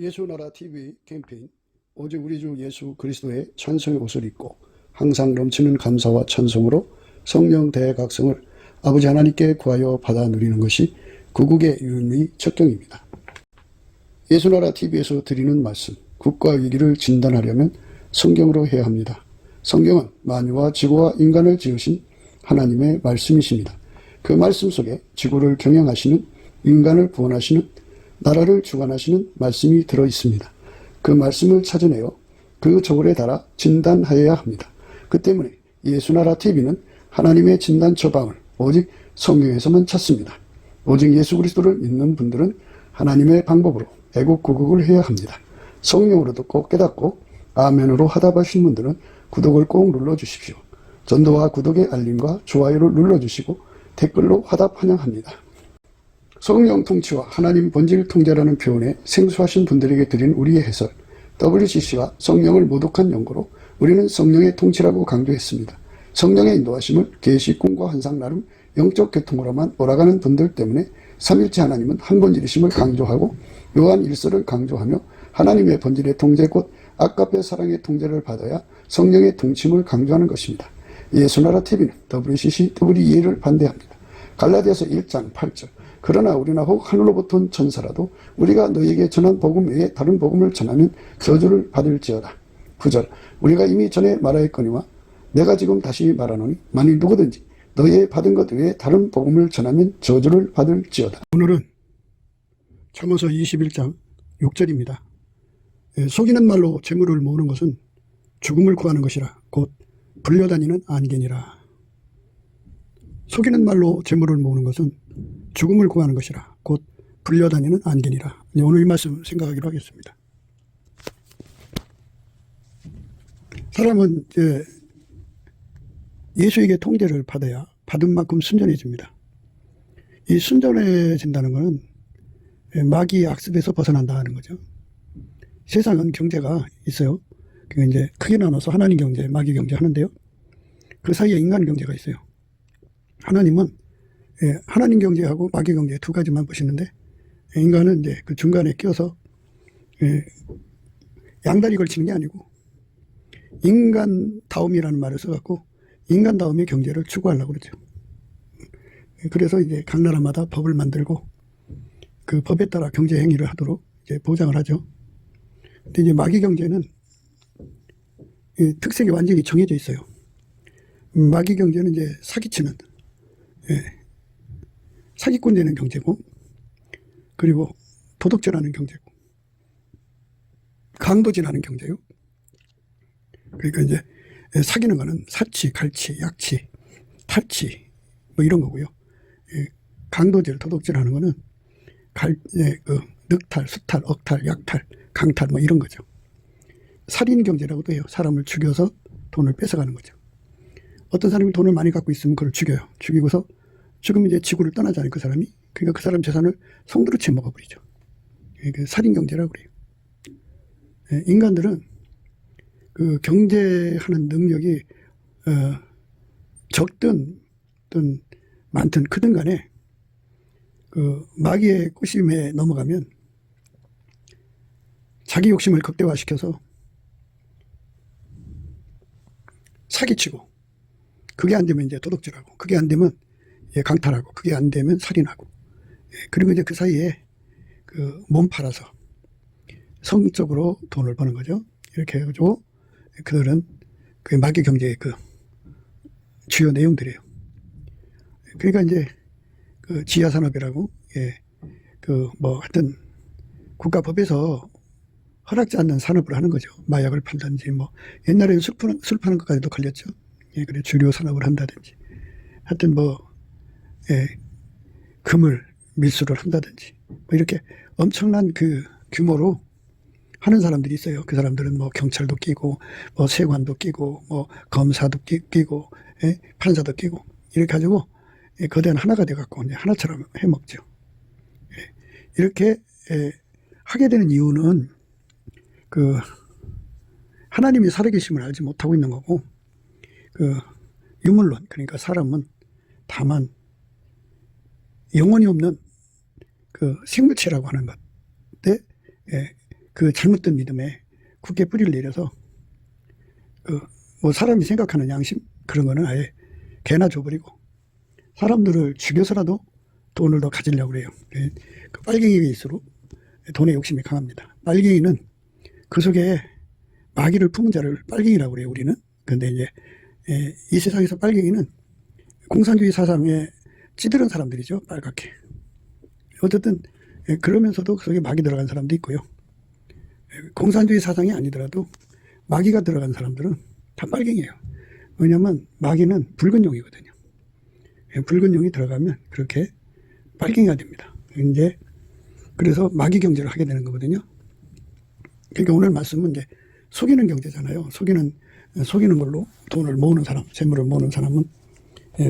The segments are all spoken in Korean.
예수나라 TV 캠페인 오직 우리 주 예수 그리스도의 찬송의 옷을 입고 항상 넘치는 감사와 찬송으로 성령 대각성을 아버지 하나님께 구하여 받아 누리는 것이 구국의 유일의 척경입니다. 예수나라 TV에서 드리는 말씀, 국가 위기를 진단하려면 성경으로 해야 합니다. 성경은 만유와 지구와 인간을 지으신 하나님의 말씀이십니다. 그 말씀 속에 지구를 경영하시는, 인간을 구원하시는, 나라를 주관하시는 말씀이 들어있습니다. 그 말씀을 찾아내어 그 저울에 달아 진단하여야 합니다. 그 때문에 예수나라 TV는 하나님의 진단 처방을 오직 성경에서만 찾습니다. 오직 예수 그리스도를 믿는 분들은 하나님의 방법으로 애국구국을 해야 합니다. 성령으로 듣고 깨닫고 아멘으로 화답하신 분들은 구독을 꼭 눌러주십시오. 전도와 구독의 알림과 좋아요를 눌러주시고 댓글로 화답 환영합니다. 성령 통치와 하나님 본질 통제라는 표현에 생소하신 분들에게 드린 우리의 해설, WCC가 성령을 모독한 연고로 우리는 성령의 통치라고 강조했습니다. 성령의 인도하심을 계시, 꿈과 환상 나름 영적 계통으로만 몰아가는 분들 때문에 삼일체 하나님은 한 본질이심을 강조하고 요한 1서를 강조하며 하나님의 본질의 통제 곧 아까페 사랑의 통제를 받아야 성령의 통치임을 강조하는 것입니다. 예수나라 TV는 WCC, WEA를 반대합니다. 갈라디아서 1장 8절 그러나 우리나 혹 하늘로부터 온 천사라도 우리가 너희에게 전한 복음 외에 다른 복음을 전하면 저주를 받을지어다. 9절 우리가 이미 전에 말하였거니와 내가 지금 다시 말하노니 만일 누구든지 너희의 받은 것 외에 다른 복음을 전하면 저주를 받을지어다. 오늘은 잠언서 21장 6절입니다. 속이는 말로 재물을 모으는 것은 죽음을 구하는 것이라 곧 불려다니는 안개니라. 속이는 말로 재물을 모으는 것은 죽음을 구하는 것이라 곧 불려다니는 안개니라. 오늘 이 말씀 생각하기로 하겠습니다. 사람은 예수에게 통제를 받아야 받은 만큼 순전해집니다. 이 순전해진다는 것은 마귀의 악습에서 벗어난다 하는 거죠. 세상은 경제가 있어요. 그게 이제 크게 나눠서 하나님 경제, 마귀 경제 하는데요. 그 사이에 인간 경제가 있어요. 하나님은 하나님 경제하고 마귀 경제 두 가지만 보시는데 인간은 이제 그 중간에 끼어서 양다리 걸치는 게 아니고 인간다움이라는 말을 써갖고 인간다움의 경제를 추구하려고 그러죠. 그래서 이제 각 나라마다 법을 만들고 그 법에 따라 경제 행위를 하도록 이제 보장을 하죠. 근데 이제 마귀 경제는 특색이 완전히 정해져 있어요. 마귀 경제는 이제 사기치는, 사기꾼 되는 경제고, 그리고 도덕질하는 경제고, 강도질하는 경제요. 그러니까 이제 사기는 거는 사치, 갈치, 약치, 탈치 뭐 이런 거고요. 강도질, 도덕질하는 거는 늑탈, 수탈, 억탈, 약탈, 강탈 뭐 이런 거죠. 살인 경제라고도 해요. 사람을 죽여서 돈을 뺏어가는 거죠. 어떤 사람이 돈을 많이 갖고 있으면 그걸 죽여요. 죽이고서 죽으면 이제 지구를 떠나잖아요. 그 사람이. 그러니까 그 사람 재산을 성도로 채먹어버리죠. 살인 경제라고 그래요. 인간들은 그 경제하는 능력이 적든 또 많든 크든 간에 그 마귀의 꼬심에 넘어가면 자기 욕심을 극대화시켜서 사기치고, 그게 안 되면 이제 도둑질하고, 그게 안 되면 강탈하고, 그게 안 되면 살인하고, 그리고 이제 그 사이에 그 몸 팔아서 성적으로 돈을 버는 거죠. 이렇게 해가지고 그들은 그 마귀 경제의 그 주요 내용들이에요. 그러니까 이제 그 지하산업이라고, 그 뭐 하여튼 국가법에서 허락지 않는 산업을 하는 거죠. 마약을 팔든지 뭐 옛날에는 술 파는 것까지도 걸렸죠. 그래 주류 산업을 한다든지 하여튼 뭐 금을 밀수를 한다든지 뭐 이렇게 엄청난 그 규모로 하는 사람들이 있어요. 그 사람들은 뭐 경찰도 끼고 뭐 세관도 끼고 뭐 검사도 끼고 판사도 끼고 이렇게 가지고 거대한 하나가 돼갖고 이제 하나처럼 해먹죠. 이렇게 하게 되는 이유는 그 하나님이 살아계심을 알지 못하고 있는 거고, 그 유물론, 그러니까 사람은 다만 영혼이 없는 그 생물체라고 하는 것에 그 잘못된 믿음에 굳게 뿌리를 내려서 뭐 사람이 생각하는 양심 그런 거는 아예 개나 줘버리고 사람들을 죽여서라도 돈을 더 가지려고 그래요. 그 빨갱이일수록 돈의 욕심이 강합니다. 빨갱이는 그 속에 마귀를 품은 자를 빨갱이라고 그래요, 우리는. 근데 이제 이 세상에서 빨갱이는 공산주의 사상에 찌들은 사람들이죠, 빨갛게. 어쨌든 그러면서도 그 속에 마귀 들어간 사람도 있고요. 공산주의 사상이 아니더라도 마귀가 들어간 사람들은 다 빨갱이에요. 왜냐하면 마귀는 붉은 용이거든요. 붉은 용이 들어가면 그렇게 빨갱이가 됩니다. 이제 그래서 마귀 경제를 하게 되는 거거든요. 그러니까 오늘 말씀은 이제 속이는 경제잖아요. 속이는 걸로 돈을 모으는 사람, 재물을 모으는 사람은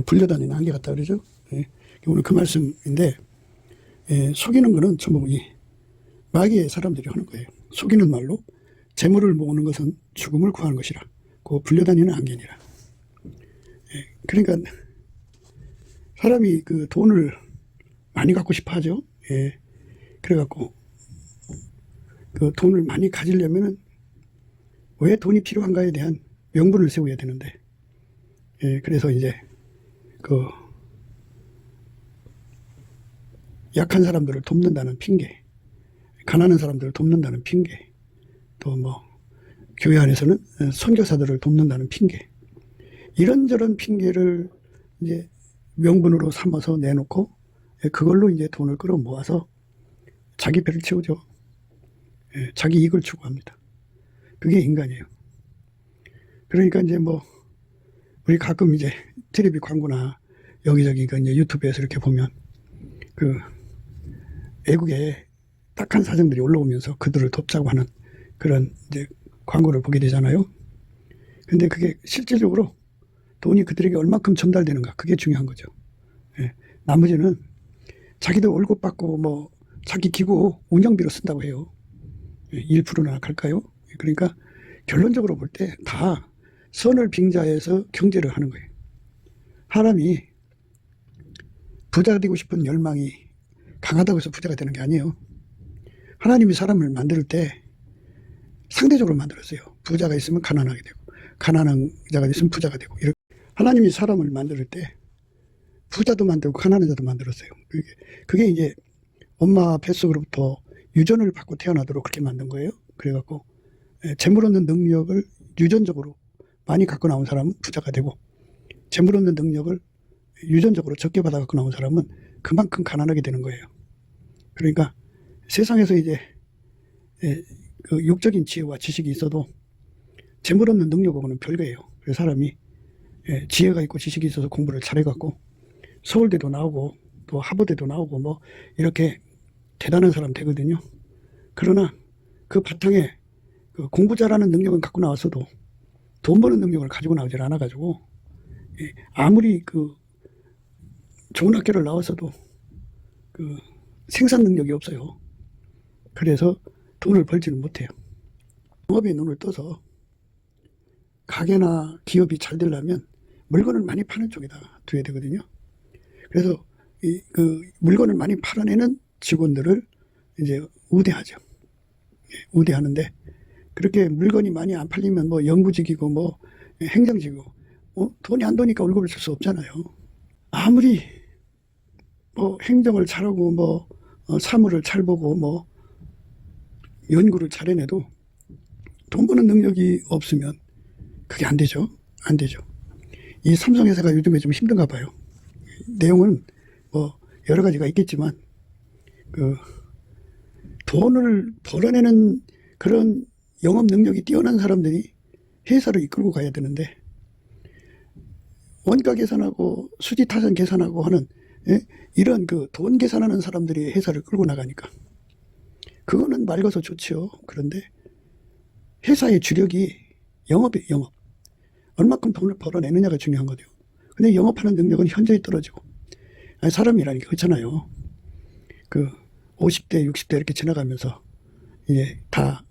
불려다니는 한계 같다 그러죠. 오늘 그 말씀인데 속이는 거는 전부 이 마귀의 사람들이 하는 거예요. 속이는 말로 재물을 모으는 것은 죽음을 구하는 것이라. 그 불려다니는 한계니라. 그러니까 사람이 그 돈을 많이 갖고 싶어 하죠. 그래갖고 그 돈을 많이 가지려면은 왜 돈이 필요한가에 대한 명분을 세워야 되는데, 그래서 이제 그 약한 사람들을 돕는다는 핑계, 가난한 사람들을 돕는다는 핑계, 또 뭐 교회 안에서는 선교사들을 돕는다는 핑계, 이런저런 핑계를 이제 명분으로 삼아서 내놓고 그걸로 이제 돈을 끌어 모아서 자기 배를 채우죠. 자기 이익을 추구합니다. 그게 인간이에요. 그러니까 이제 뭐 우리 가끔 이제 텔레비 광고나 여기저기 이제 유튜브에서 이렇게 보면 그 외국에 딱한 사정들이 올라오면서 그들을 돕자고 하는 그런 이제 광고를 보게 되잖아요. 근데 그게 실질적으로 돈이 그들에게 얼마큼 전달되는가, 그게 중요한 거죠. 나머지는 자기도 월급 받고 뭐 자기 기구 운영비로 쓴다고 해요. 1%나 갈까요? 그러니까 결론적으로 볼 때 다 선을 빙자해서 경제를 하는 거예요. 사람이 부자가 되고 싶은 열망이 강하다고 해서 부자가 되는 게 아니에요. 하나님이 사람을 만들 때 상대적으로 만들었어요. 부자가 있으면 가난하게 되고, 가난한 자가 있으면 부자가 되고, 이렇게. 하나님이 사람을 만들 때 부자도 만들고 가난한 자도 만들었어요. 그게 이제 엄마 뱃속으로부터 유전을 받고 태어나도록 그렇게 만든 거예요. 그래갖고 재물 얻는 능력을 유전적으로 많이 갖고 나온 사람은 부자가 되고, 재물 얻는 능력을 유전적으로 적게 받아 갖고 나온 사람은 그만큼 가난하게 되는 거예요. 그러니까 세상에서 이제 그 육적인 지혜와 지식이 있어도 재물 얻는 능력하고는 별거예요. 그래서 사람이 지혜가 있고 지식이 있어서 공부를 잘해갖고 서울대도 나오고 또 하버드도 나오고 뭐 이렇게 대단한 사람 되거든요. 그러나 그 바탕에 그 공부 잘하는 능력은 갖고 나왔어도 돈 버는 능력을 가지고 나오질 않아가지고 아무리 그 좋은 학교를 나왔어도 그 생산 능력이 없어요. 그래서 돈을 벌지는 못해요. 영업에 눈을 떠서 가게나 기업이 잘 되려면 물건을 많이 파는 쪽에다 둬야 되거든요. 그래서 그 물건을 많이 팔아내는 직원들을 이제 우대하죠. 우대하는데 그렇게 물건이 많이 안 팔리면 뭐 영구직이고 뭐 행정직이고 돈이 안 도니까 월급을 줄 수 없잖아요. 아무리 뭐 행정을 잘하고 뭐 사무를 잘 보고 뭐 연구를 잘 해내도 돈 버는 능력이 없으면 그게 안 되죠. 안 되죠. 이 삼성회사가 요즘에 좀 힘든가 봐요. 내용은 뭐 여러 가지가 있겠지만 그 돈을 벌어내는 그런 영업 능력이 뛰어난 사람들이 회사를 이끌고 가야 되는데 원가 계산하고 수지 타산 계산하고 하는 이런 그 돈 계산하는 사람들이 회사를 끌고 나가니까 그거는 맑아서 좋지요. 그런데 회사의 주력이 영업이에요. 영업. 얼마큼 돈을 벌어내느냐가 중요한 거죠. 근데 영업하는 능력은 현저히 떨어지고 사람이라니까 그렇잖아요. 그 50대 60대 이렇게 지나가면서 이제 다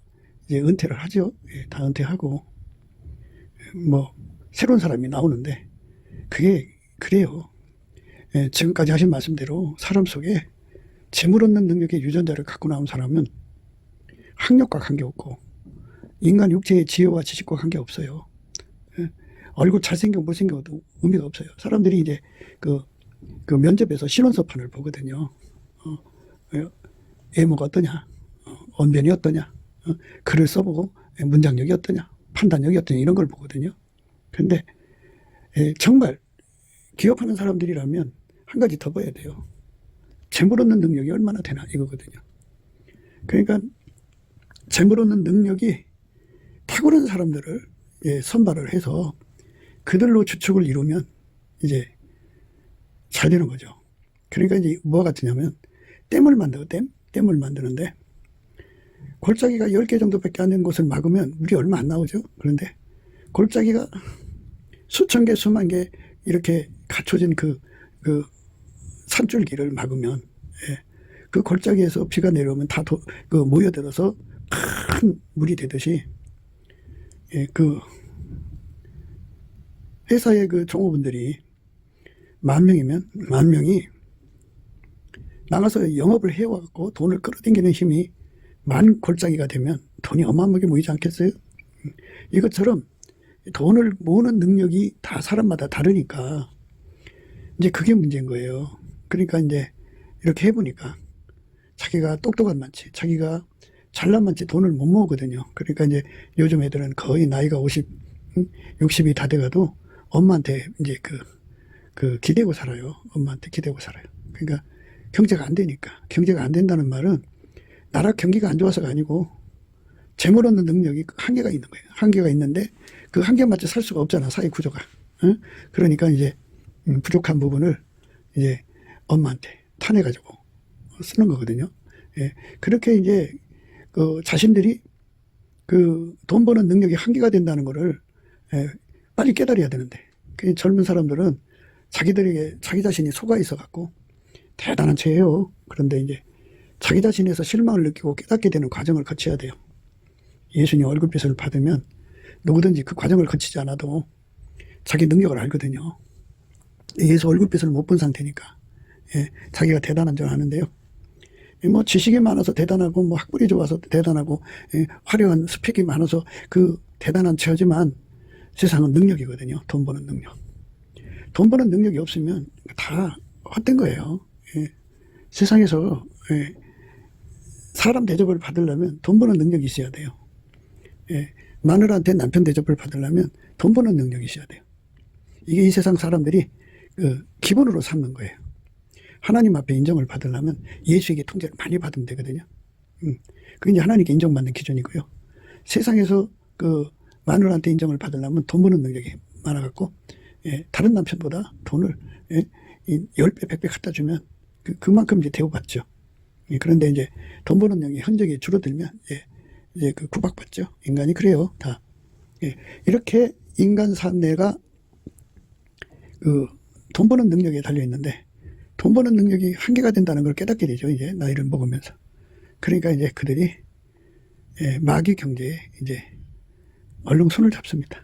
이제 은퇴를 하죠. 다 은퇴하고 뭐 새로운 사람이 나오는데 그게 그래요. 지금까지 하신 말씀대로 사람 속에 재물 얻는 능력의 유전자를 갖고 나온 사람은 학력과 관계없고 인간 육체의 지혜와 지식과 관계없어요. 예. 얼굴 잘생겨 못생겨도 의미가 없어요. 사람들이 이제 그 면접에서 신원서판을 보거든요. 외모가 어떠냐, 언변이 어떠냐, 글을 써보고 문장력이 어떠냐, 판단력이 어떠냐 이런 걸 보거든요. 근데 정말 기업하는 사람들이라면 한 가지 더 봐야 돼요. 재물 얻는 능력이 얼마나 되나 이거거든요. 그러니까 재물 얻는 능력이 탁월한 사람들을 선발을 해서 그들로 주축을 이루면 이제 잘 되는 거죠. 그러니까 이제 뭐가 같으냐면 댐을 만들어 댐을 만드는데 골짜기가 10개 정도밖에 안 되는 곳을 막으면 물이 얼마 안 나오죠. 그런데 골짜기가 수천 개 수만 개 이렇게 갖춰진 그 산줄기를 막으면 그 골짜기에서 비가 내려오면 다 모여들어서 큰 물이 되듯이 그 회사의 그 종업원들이 10,000명이면 10,000명이 나가서 영업을 해와갖고 돈을 끌어당기는 힘이 만 골짜기가 되면 돈이 어마어마하게 모이지 않겠어요? 이것처럼 돈을 모으는 능력이 다 사람마다 다르니까 이제 그게 문제인 거예요. 그러니까 이제 이렇게 해보니까 자기가 똑똑한 만치, 자기가 잘난 만치 돈을 못 모으거든요. 그러니까 이제 요즘 애들은 거의 나이가 50, 60이 다 돼가도 엄마한테 이제 기대고 살아요. 엄마한테 기대고 살아요. 그러니까 경제가 안 되니까. 경제가 안 된다는 말은 나라 경기가 안 좋아서가 아니고 재물 얻는 능력이 한계가 있는 거예요. 한계가 있는데 그 한계에 맞춰 살 수가 없잖아. 사회 구조가. 그러니까 이제 부족한 부분을 이제 엄마한테 타내가지고 쓰는 거거든요. 그렇게 이제 자신들이 돈 버는 능력이 한계가 된다는 거를 빨리 깨달아야 되는데 그 젊은 사람들은 자기 자신이 속아 있어 갖고 대단한 죄예요. 그런데 이제 자기 자신에서 실망을 느끼고 깨닫게 되는 과정을 거쳐야 돼요. 예수님 월급빚을 받으면 누구든지 그 과정을 거치지 않아도 자기 능력을 알거든요. 예수 월급빚을 못 본 상태니까 자기가 대단한 줄 아는데요. 뭐 지식이 많아서 대단하고 뭐 학벌이 좋아서 대단하고 화려한 스펙이 많아서 그 대단한 처지만 세상은 능력이거든요. 돈 버는 능력. 돈 버는 능력이 없으면 다 헛된 거예요. 세상에서 사람 대접을 받으려면 돈 버는 능력이 있어야 돼요. 마누라한테 남편 대접을 받으려면 돈 버는 능력이 있어야 돼요. 이게 이 세상 사람들이 기본으로 삼는 거예요. 하나님 앞에 인정을 받으려면 예수에게 통제를 많이 받으면 되거든요. 그게 이제 하나님께 인정받는 기준이고요. 세상에서 마누라한테 인정을 받으려면 돈 버는 능력이 많아갖고 다른 남편보다 돈을 10배, 100배 갖다 주면 그만큼 이제 대우받죠. 그런데 이제 돈 버는 능력이 흔적이 줄어들면 이제 구박받죠. 인간이 그래요, 다. 이렇게 인간 삶내가 돈 버는 능력에 달려 있는데 돈 버는 능력이 한계가 된다는 걸 깨닫게 되죠. 이제 나이를 먹으면서. 그러니까 이제 그들이 마귀 경제에 이제 얼른 손을 잡습니다.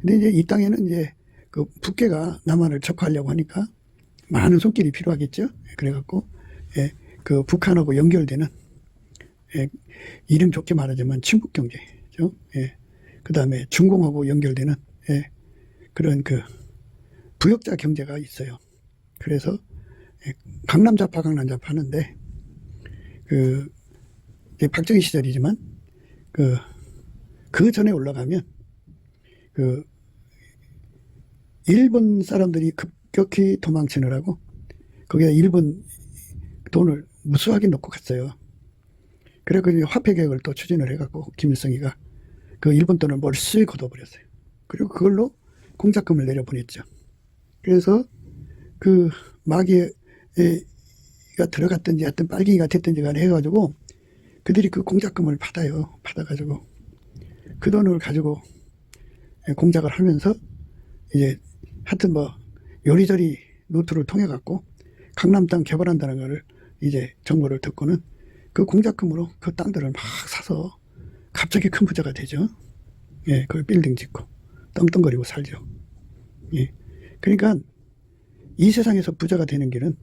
근데 이제 이 땅에는 이제 북괴가 남한을 접하려고 하니까 많은 손길이 필요하겠죠. 그래갖고 북한하고 연결되는 이름 좋게 말하자면 친북 경제죠. 그 다음에 중공하고 연결되는 그런 부역자 경제가 있어요. 그래서 강남 좌파 하는데 박정희 시절이지만 그 전에 올라가면 일본 사람들이 급격히 도망치느라고 거기다 일본 돈을 무수하게 넣고 갔어요. 그래서 화폐 개혁을 또 추진을 해갖고 김일성이가 그 일본 돈을 멀쩡히 걷어버렸어요. 그리고 그걸로 공작금을 내려보냈죠. 그래서 마귀가 들어갔든지 하여튼 빨갱이가 됐든지 간에 해가지고 그들이 그 공작금을 받아요. 받아가지고 그 돈을 가지고 공작을 하면서 이제 하여튼 뭐 요리조리 루트를 통해 갖고 강남 땅 개발한다는 거를 이제 정보를 듣고는 그 공작금으로 그 땅들을 막 사서 갑자기 큰 부자가 되죠. 그 빌딩 짓고 떵떵거리고 살죠. 그러니까 이 세상에서 부자가 되는 길은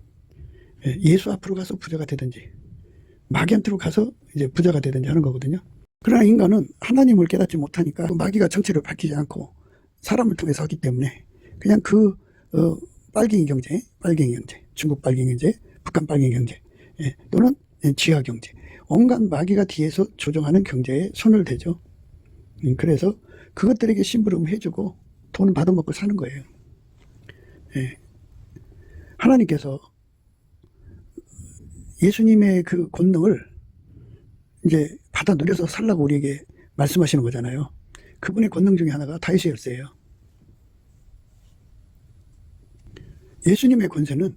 예수 앞으로 가서 부자가 되든지 마귀한테로 가서 이제 부자가 되든지 하는 거거든요. 그러나 인간은 하나님을 깨닫지 못하니까 그 마귀가 정체를 밝히지 않고 사람을 통해서 하기 때문에 그냥 빨갱이 경제, 중국 빨갱이 경제, 북한 빨갱이 경제, 또는 지하 경제, 온갖 마귀가 뒤에서 조종하는 경제에 손을 대죠. 그래서 그것들에게 심부름 해주고 돈을 받아먹고 사는 거예요. 하나님께서 예수님의 그 권능을 이제 받아 누려서 살라고 우리에게 말씀하시는 거잖아요. 그분의 권능 중에 하나가 다윗의 열쇠예요. 예수님의 권세는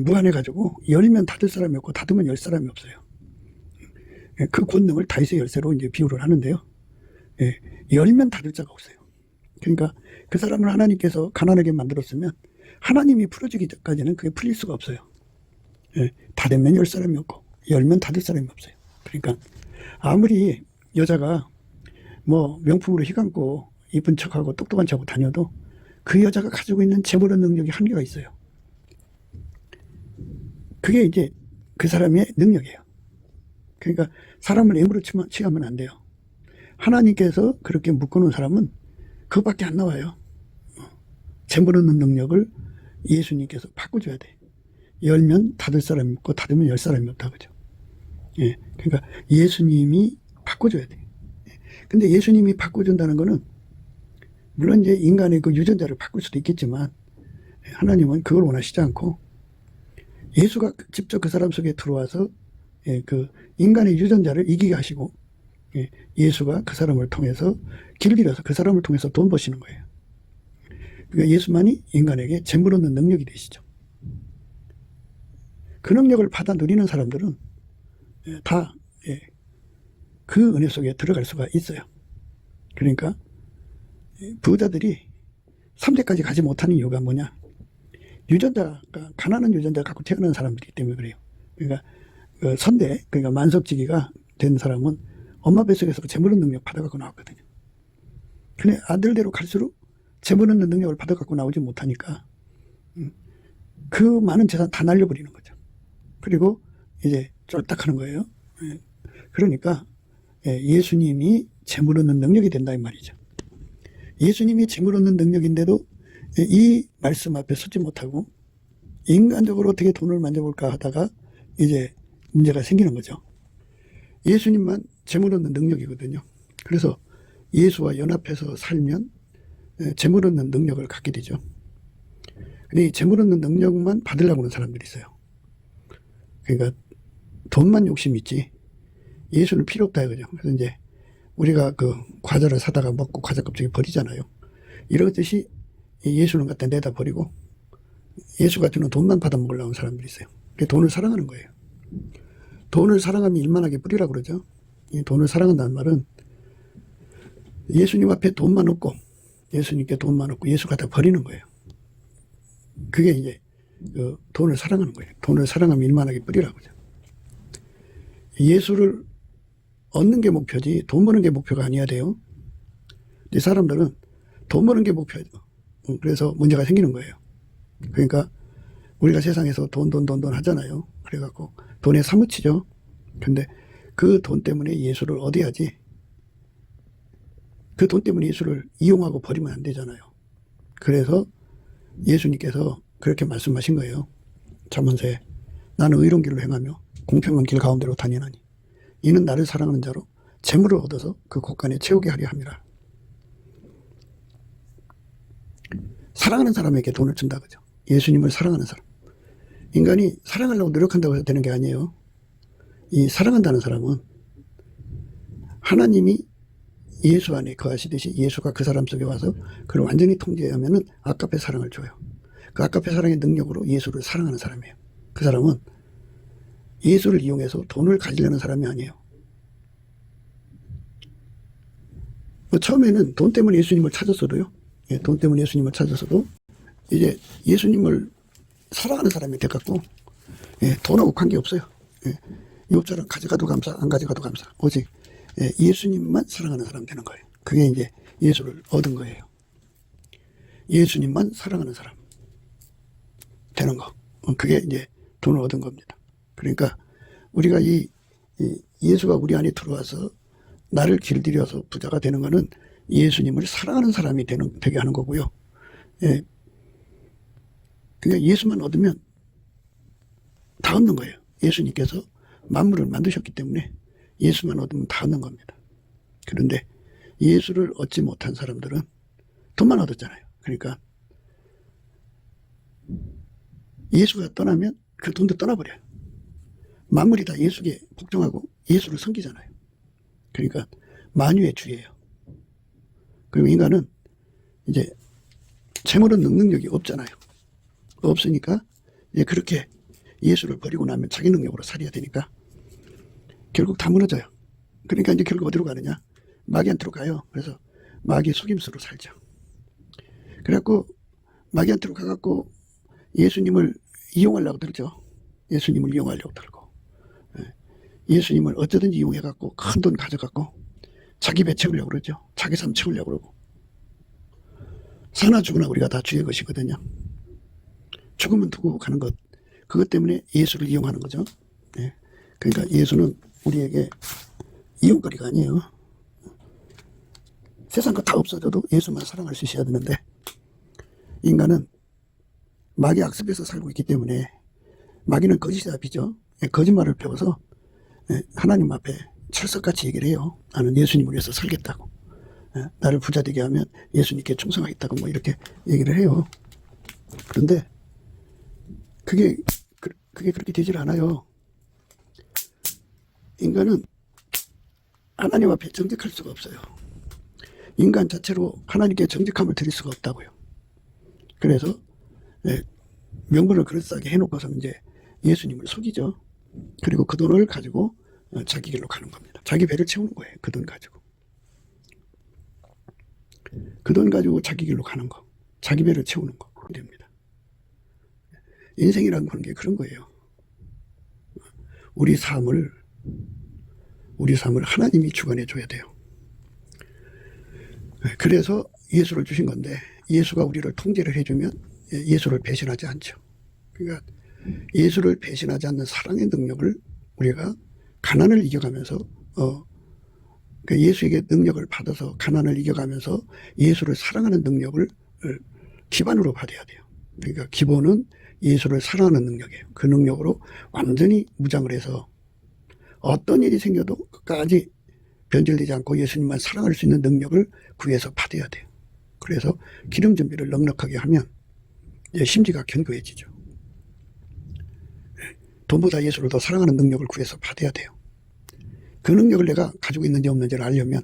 무한해가지고 열면 닫을 사람이 없고 닫으면 열 사람이 없어요. 그 권능을 다윗의 열쇠로 이제 비유를 하는데요. 열면 닫을 자가 없어요. 그러니까 그 사람을 하나님께서 가난하게 만들었으면 하나님이 풀어주기 전까지는 그게 풀릴 수가 없어요. 닫으면 열 사람이 없고 열면 닫을 사람이 없어요. 그러니까 아무리 여자가 뭐 명품으로 휘감고 이쁜 척하고 똑똑한 척하고 다녀도 그 여자가 가지고 있는 재물의 능력이 한계가 있어요. 그게 이제 그 사람의 능력이에요. 그러니까 사람을 애물로 취하면 안 돼요. 하나님께서 그렇게 묶어놓은 사람은 그것밖에 안 나와요. 재물 얻는 능력을 예수님께서 바꿔줘야 돼. 열면 닫을 사람이 없고 닫으면 열 사람이 없다 그죠. 그러니까 예수님이 바꿔줘야 돼. 근데 예수님이 바꿔준다는 거는 물론 이제 인간의 그 유전자를 바꿀 수도 있겠지만 하나님은 그걸 원하시지 않고 예수가 직접 그 사람 속에 들어와서 그 인간의 유전자를 이기게 하시고 예수가 그 사람을 통해서 길들여서 그 사람을 통해서 돈 버시는 거예요. 그러니까 예수만이 인간에게 재물 얻는 능력이 되시죠. 그 능력을 받아 누리는 사람들은 다 그 은혜 속에 들어갈 수가 있어요. 그러니까 부자들이 3대까지 가지 못하는 이유가 뭐냐? 유전자가 가난한 유전자를 갖고 태어난 사람들이기 때문에 그래요. 그러니까 선대, 그러니까 만석지기가 된 사람은 엄마 뱃속에서 재물 얻는 능력 받아갖고 나왔거든요. 근데 아들대로 갈수록 재물 얻는 능력을 받아갖고 나오지 못하니까 그 많은 재산 다 날려버리는 거죠. 그리고 이제 쫄딱하는 거예요. 그러니까 예수님이 재물 얻는 능력이 된다 이 말이죠. 예수님이 재물 얻는 능력인데도 이 말씀 앞에 서지 못하고 인간적으로 어떻게 돈을 만져볼까 하다가 이제 문제가 생기는 거죠. 예수님만 재물 얻는 능력이거든요. 그래서 예수와 연합해서 살면 재물 얻는 능력을 갖게 되죠. 근데 이 재물 얻는 능력만 받으려고 하는 사람들이 있어요. 그러니까 돈만 욕심이 있지 예수는 필요 없다 이거죠. 그래서 이제 우리가 그 과자를 사다가 먹고 과자 껍질을 버리잖아요. 이러듯이 예수는 갖다 내다 버리고 예수가 주는 돈만 받아 먹으려고 하는 사람들이 있어요. 돈을 사랑하는 거예요. 돈을 사랑하면 일만하게 뿌리라고 그러죠. 이 돈을 사랑한다는 말은 예수님 앞에 돈만 없고 예수님께 돈만 없고 예수 갖다 버리는 거예요. 그게 이제 그 돈을 사랑하는 거예요. 돈을 사랑하면 일만하게 뿌리라고죠. 예수를 얻는 게 목표지 돈 버는 게 목표가 아니어야 돼요. 이 사람들은 돈 버는 게 목표예요. 그래서 문제가 생기는 거예요. 그러니까 우리가 세상에서 돈 하잖아요. 그래갖고 돈에 사무치죠. 근데 그 돈 때문에 예수를 얻어야지 그 돈 때문에 예수를 이용하고 버리면 안 되잖아요. 그래서 예수님께서 그렇게 말씀하신 거예요. 잠언서에 나는 의로운 길로 행하며 공평한 길 가운데로 다니나니 이는 나를 사랑하는 자로 재물을 얻어서 그 곳간에 채우게 하려 함이라. 사랑하는 사람에게 돈을 준다 그죠. 예수님을 사랑하는 사람. 인간이 사랑하려고 노력한다고 해서 되는 게 아니에요. 이 사랑한다는 사람은 하나님이 예수 안에 거하시듯이 예수가 그 사람 속에 와서 그를 완전히 통제하면은 아까페 사랑을 줘요. 그 아까페 사랑의 능력으로 예수를 사랑하는 사람이에요. 그 사람은 예수를 이용해서 돈을 가지려는 사람이 아니에요. 뭐 처음에는 돈 때문에 예수님을 찾았어도요. 돈 때문에 예수님을 찾았어도 이제 예수님을 사랑하는 사람이 돼갖고 돈하고 관계없어요. 이웃사람 가져가도 감사 안 가져가도 감사. 오직 예수님만 사랑하는 사람 되는 거예요. 그게 이제 예수를 얻은 거예요. 예수님만 사랑하는 사람 되는 거. 그게 이제 돈을 얻은 겁니다. 그러니까 우리가 이 예수가 우리 안에 들어와서 나를 길들여서 부자가 되는 것은 예수님을 사랑하는 사람이 되게 하는 거고요. 예. 그러니까 예수만 얻으면 다 얻는 거예요. 예수님께서 만물을 만드셨기 때문에 예수만 얻으면 다 얻는 겁니다. 그런데 예수를 얻지 못한 사람들은 돈만 얻었잖아요. 그러니까 예수가 떠나면 그 돈도 떠나버려요. 만물이 다 예수께 복종하고 예수를 섬기잖아요. 그러니까 만유의 주예요. 그리고 인간은 이제 재물은 능력이 없잖아요. 없으니까 이제 그렇게 예수를 버리고 나면 자기 능력으로 살아야 되니까 결국 다 무너져요. 그러니까 이제 결국 어디로 가느냐? 마귀한테로 가요. 그래서 마귀의 속임수로 살죠. 그래갖고 마귀한테로 가갖고 예수님을 이용하려고 들죠. 예수님을 이용하려고 들고 예수님을 어쩌든지 이용해갖고 큰 돈 가져갖고 자기 배 채우려고 그러죠. 자기 삶 채우려고 그러고 사나 죽으나 우리가 다 주의 것이거든요. 죽으면 두고 가는 것 그것 때문에 예수를 이용하는 거죠. 네. 그러니까 예수는 우리에게 이용거리가 아니에요. 세상 거 다 없어져도 예수만 사랑할 수 있어야 되는데 인간은 마귀 악습에서 살고 있기 때문에 마귀는 거짓의 앞이죠. 거짓말을 배워서 하나님 앞에 철석같이 얘기를 해요. 나는 예수님을 위해서 살겠다고. 나를 부자 되게 하면 예수님께 충성하겠다고 뭐 이렇게 얘기를 해요. 그런데 그게 그렇게 되질 않아요. 인간은 하나님 앞에 정직할 수가 없어요. 인간 자체로 하나님께 정직함을 드릴 수가 없다고요. 그래서 명분을 그럴싸하게 해놓고서는 이제 예수님을 속이죠. 그리고 그 돈을 가지고 자기 길로 가는 겁니다. 자기 배를 채우는 거예요. 그 돈 가지고. 그 돈 가지고 자기 길로 가는 거. 자기 배를 채우는 거. 됩니다. 인생이라는 게 그런 거예요. 우리 삶을 하나님이 주관해 줘야 돼요. 그래서 예수를 주신 건데 예수가 우리를 통제를 해주면 예수를 배신하지 않죠. 그러니까 예수를 배신하지 않는 사랑의 능력을 우리가 가난을 이겨가면서 그러니까 예수에게 능력을 받아서 가난을 이겨가면서 예수를 사랑하는 능력을 기반으로 받아야 돼요. 그러니까 기본은 예수를 사랑하는 능력이에요. 그 능력으로 완전히 무장을 해서 어떤 일이 생겨도 끝까지 변절되지 않고 예수님만 사랑할 수 있는 능력을 구해서 받아야 돼요. 그래서 기름 준비를 넉넉하게 하면 심지가 견고해지죠. 돈보다 예수를 더 사랑하는 능력을 구해서 받아야 돼요. 그 능력을 내가 가지고 있는지 없는지를 알려면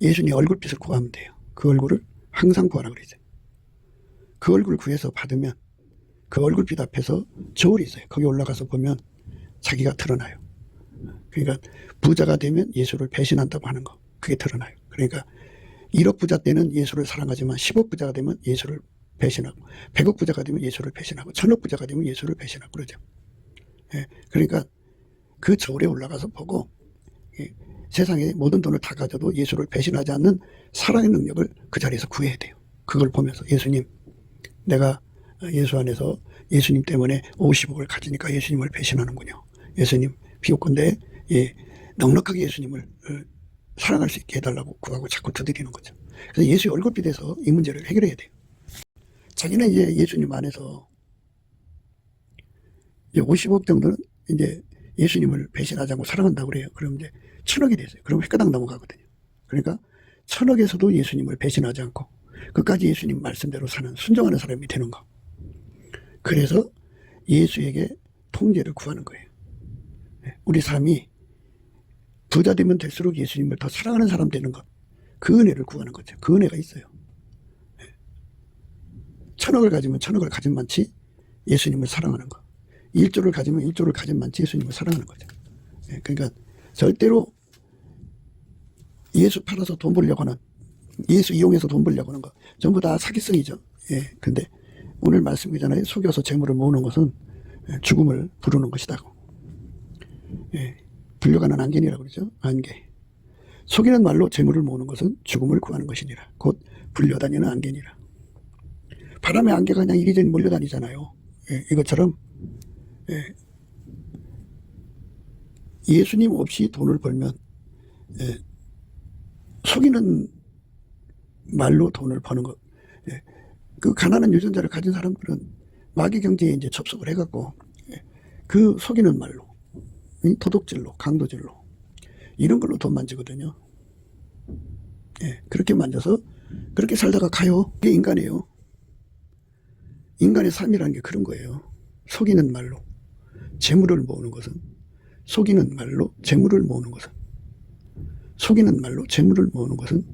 예수님 얼굴빛을 구하면 돼요. 그 얼굴을 항상 구하라 그러죠. 그 얼굴 구해서 받으면 그 얼굴빛 앞에서 저울이 있어요. 거기 올라가서 보면 자기가 드러나요. 그러니까 부자가 되면 예수를 배신한다고 하는 거 그게 드러나요. 그러니까 1억 부자 때는 예수를 사랑하지만 10억 부자가 되면 예수를 배신하고 100억 부자가 되면 예수를 배신하고 1000억 부자가 되면 예수를 배신하고 그러죠. 그러니까 그 저울에 올라가서 보고 세상에 모든 돈을 다 가져도 예수를 배신하지 않는 사랑의 능력을 그 자리에서 구해야 돼요. 그걸 보면서 예수님 내가 예수 안에서 예수님 때문에 50억을 가지니까 예수님을 배신하는군요. 예수님 비옥건대 넉넉하게 예수님을 사랑할 수 있게 해달라고 구하고 자꾸 두드리는 거죠. 그래서 예수의 얼굴빛에서 이 문제를 해결해야 돼요. 자기는 이제 예수님 안에서 이제 50억 정도는 이제 예수님을 배신하지 않고 사랑한다고 그래요. 그럼 이제 1000억이 됐어요. 그럼 획가닥 넘어가거든요. 그러니까 1000억에서도 예수님을 배신하지 않고 끝까지 예수님 말씀대로 사는 순종하는 사람이 되는 거. 그래서 예수에게 통제를 구하는 거예요. 우리 삶이 부자 되면 될수록 예수님을 더 사랑하는 사람 되는 것. 그 은혜를 구하는 거죠. 그 은혜가 있어요. 1000억을 가지면 1000억을 가진 만치 예수님을 사랑하는 거. 1조를 가지면 1조를 가진 만치 예수님을 사랑하는 거죠. 그러니까 절대로 예수 팔아서 돈 벌려고 하는, 예수 이용해서 돈 벌려고 하는 거 전부 다 사기성이죠. 근데 오늘 말씀이잖아요. 속여서 재물을 모으는 것은 죽음을 부르는 것이다고. 불려가는 안개니라고 그러죠. 안개. 속이는 말로 재물을 모으는 것은 죽음을 구하는 것이니라. 곧 불려다니는 안개니라. 바람의 안개가 그냥 이리저리 몰려다니잖아요. 이것처럼 예수님 없이 돈을 벌면 예, 속이는 말로 돈을 버는 것. 예, 그 가난한 유전자를 가진 사람들은 마귀 경제에 이제 접속을 해갖고 예, 그 속이는 말로, 도둑질로, 강도질로 이런 걸로 돈 만지거든요. 예, 그렇게 만져서 그렇게 살다가 가요. 그게 인간이에요. 인간의 삶이라는 게 그런 거예요. 속이는 말로 재물을 모으는 것은, 속이는 말로 재물을 모으는 것은, 속이는 말로 재물을 모으는 것은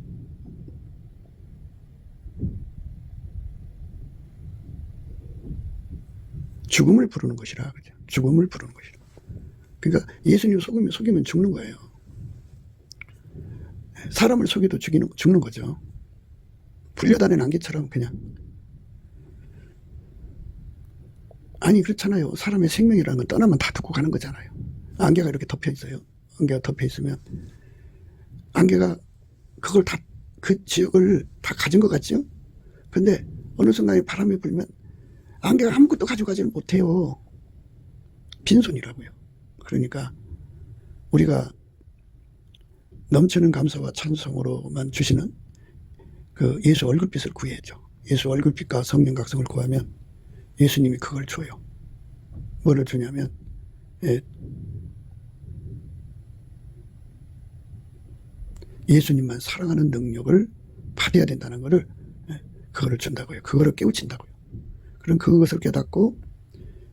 죽음을 부르는 것이라. 그죠? 죽음을 부르는 것이라. 그러니까 예수님 속이면 죽는 거예요. 사람을 속여도 죽는 거죠. 불려다니는 안개처럼 그냥. 아니 그렇잖아요. 사람의 생명이라는 건 떠나면 다 두고 가는 거잖아요. 안개가 이렇게 덮여 있어요. 안개가 덮여 있으면 안개가 그걸 다, 그 지역을 다 가진 것 같죠? 근데 어느 순간에 바람이 불면 안개가 아무것도 가져가지를 못해요. 빈손이라고요. 그러니까 우리가 넘치는 감사와 찬송으로만 주시는 그 예수 얼굴빛을 구해야죠. 예수 얼굴빛과 성령 각성을 구하면 예수님이 그걸 줘요. 뭐를 주냐면 예수님만 사랑하는 능력을 받아야 된다는 것을 그거를 준다고요. 그거를 깨우친다고요. 그럼 그것을 깨닫고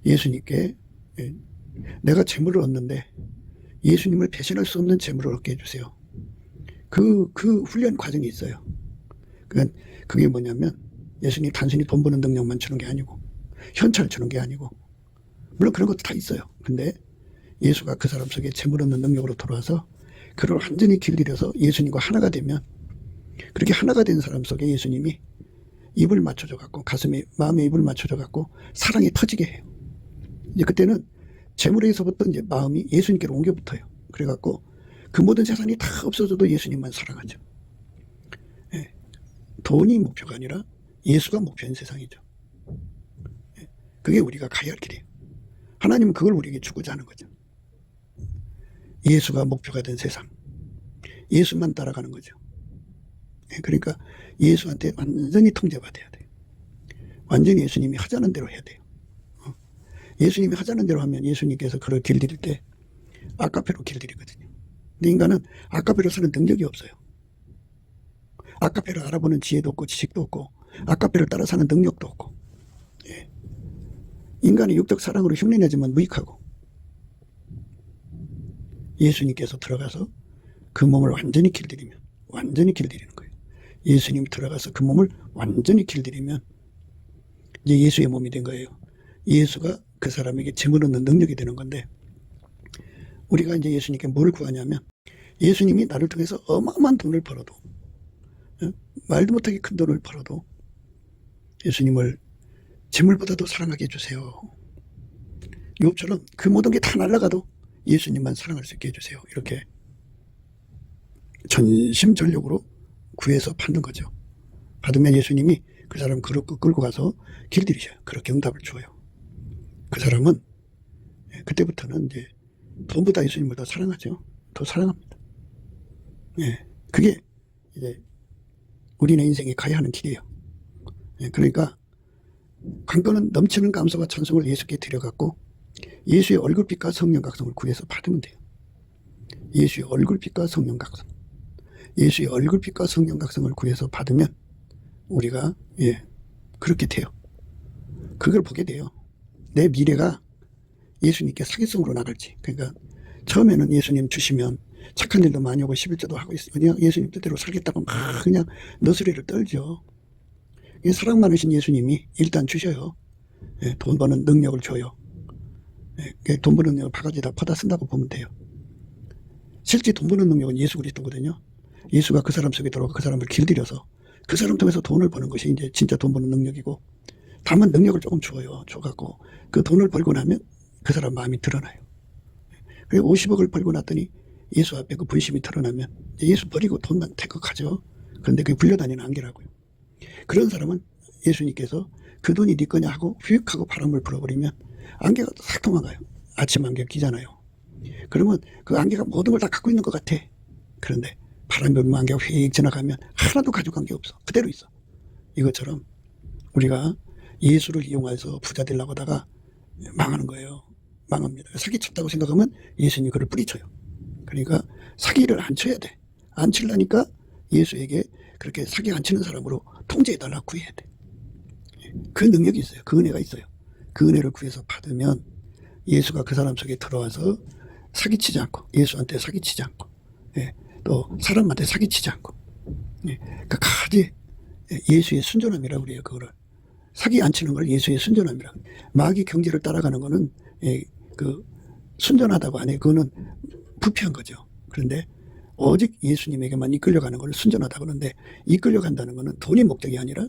예수님께 내가 재물을 얻는데 예수님을 배신할 수 없는 재물을 얻게 해주세요. 그 훈련 과정이 있어요. 그게 뭐냐면 예수님 단순히 돈 버는 능력만 주는 게 아니고 현찰을 주는 게 아니고 물론 그런 것도 다 있어요. 근데 예수가 그 사람 속에 재물 얻는 능력으로 들어와서 그를 완전히 길들여서 예수님과 하나가 되면 그렇게 하나가 된 사람 속에 예수님이 입을 맞춰줘 갖고 가슴에 마음에 입을 맞춰줘 갖고 사랑이 터지게 해요. 이제 그때는 재물에서부터 이제 마음이 예수님께로 옮겨 붙어요. 그래 갖고 그 모든 재산이 다 없어져도 예수님만 사랑하죠. 예. 돈이 목표가 아니라 예수가 목표인 세상이죠. 예. 그게 우리가 가야 할 길이에요. 하나님은 그걸 우리에게 주고자 하는 거죠. 예수가 목표가 된 세상, 예수만 따라가는 거죠. 예. 그러니까 예수한테 완전히 통제받아야 돼요. 완전히 예수님이 하자는 대로 해야 돼요. 예수님이 하자는 대로 하면 예수님께서 그를 길들일 때 아까페로 길들이거든요. 근데 인간은 아까페로 사는 능력이 없어요. 아까페를 알아보는 지혜도 없고 지식도 없고 아까페를 따라 사는 능력도 없고. 예. 인간이 육적 사랑으로 흉내내지만 무익하고 예수님께서 들어가서 그 몸을 완전히 길들이면 완전히 길들이는 거예요. 예수님이 들어가서 그 몸을 완전히 길들이면 이제 예수의 몸이 된 거예요. 예수가 그 사람에게 재물 얻는 능력이 되는 건데 우리가 이제 예수님께 뭘 구하냐면 예수님이 나를 통해서 어마어마한 돈을 벌어도 말도 못하게 큰 돈을 벌어도 예수님을 재물보다도 사랑하게 해주세요. 욥처럼 그 모든 게 다 날아가도 예수님만 사랑할 수 있게 해주세요. 이렇게 전심전력으로 구해서 받는 거죠. 받으면 예수님이 그 사람 끌고 가서 길들이셔요. 그렇게 응답을 줘요. 그 사람은 그때부터는 이제 돈보다 예수님을 더 사랑하죠. 더 사랑합니다. 예, 그게 이제 우리네 인생에 가야 하는 길이에요. 예, 그러니까 관건은 넘치는 감사와 찬송을 예수께 드려갖고 예수의 얼굴빛과 성령 각성을 구해서 받으면 돼요. 예수의 얼굴빛과 성령 각성, 예수의 얼굴빛과 성령 각성을 구해서 받으면 우리가 그렇게 돼요. 그걸 보게 돼요. 내 미래가 예수님께 사기성으로 나갈지. 그러니까 처음에는 예수님 주시면 착한 일도 많이 하고 11조도 하고 있으면 예수님 뜻대로 살겠다고 막 그냥 너스레를 떨죠. 사랑 많으신 예수님이 일단 주셔요. 돈 버는 능력을 줘요. 돈 버는 능력을 바가지 다 퍼다 쓴다고 보면 돼요. 실제 돈 버는 능력은 예수 그리스도거든요. 예수가 그 사람 속에 들어가 그 사람을 길들여서 그 사람 통해서 돈을 버는 것이 이제 진짜 돈 버는 능력이고, 다만 능력을 조금 줘요. 줘갖고 그 돈을 벌고 나면 그 사람 마음이 드러나요. 그리고 50억을 벌고 났더니 예수 앞에 그 분심이 드러나면 예수 버리고 돈만 태극하죠. 그런데 그게 불려다니는 안개라고요. 그런 사람은 예수님께서 그 돈이 네 거냐 하고 휙 하고 바람을 불어버리면 안개가 싹 도망가요. 아침 안개 끼잖아요. 그러면 그 안개가 모든 걸 다 갖고 있는 것 같아. 그런데 바람이 불면 안개가 휙 지나가면 하나도 가져간 게 없어. 그대로 있어. 이것처럼 우리가 예수를 이용해서 부자 되려고 하다가 망하는 거예요. 망합니다. 사기 쳤다고 생각하면 예수님이 그를 뿌리쳐요. 그러니까 사기를 안 쳐야 돼. 안 치려니까 예수에게 그렇게 사기 안 치는 사람으로 통제해달라고 구해야 돼. 그 능력이 있어요. 그 은혜가 있어요. 그 은혜를 구해서 받으면 예수가 그 사람 속에 들어와서 사기치지 않고, 예수한테 사기치지 않고, 예, 또 사람한테 사기치지 않고, 예, 그까지 예수의 순전함이라고 그래요. 그거를 사기 안 치는 걸 예수의 순전함이라고. 마귀 경제를 따라가는 거는 그 순전하다고 안 해요. 그거는 부패한 거죠. 그런데 오직 예수님에게만 이끌려가는 걸 순전하다고 하는데, 이끌려간다는 거는 돈이 목적이 아니라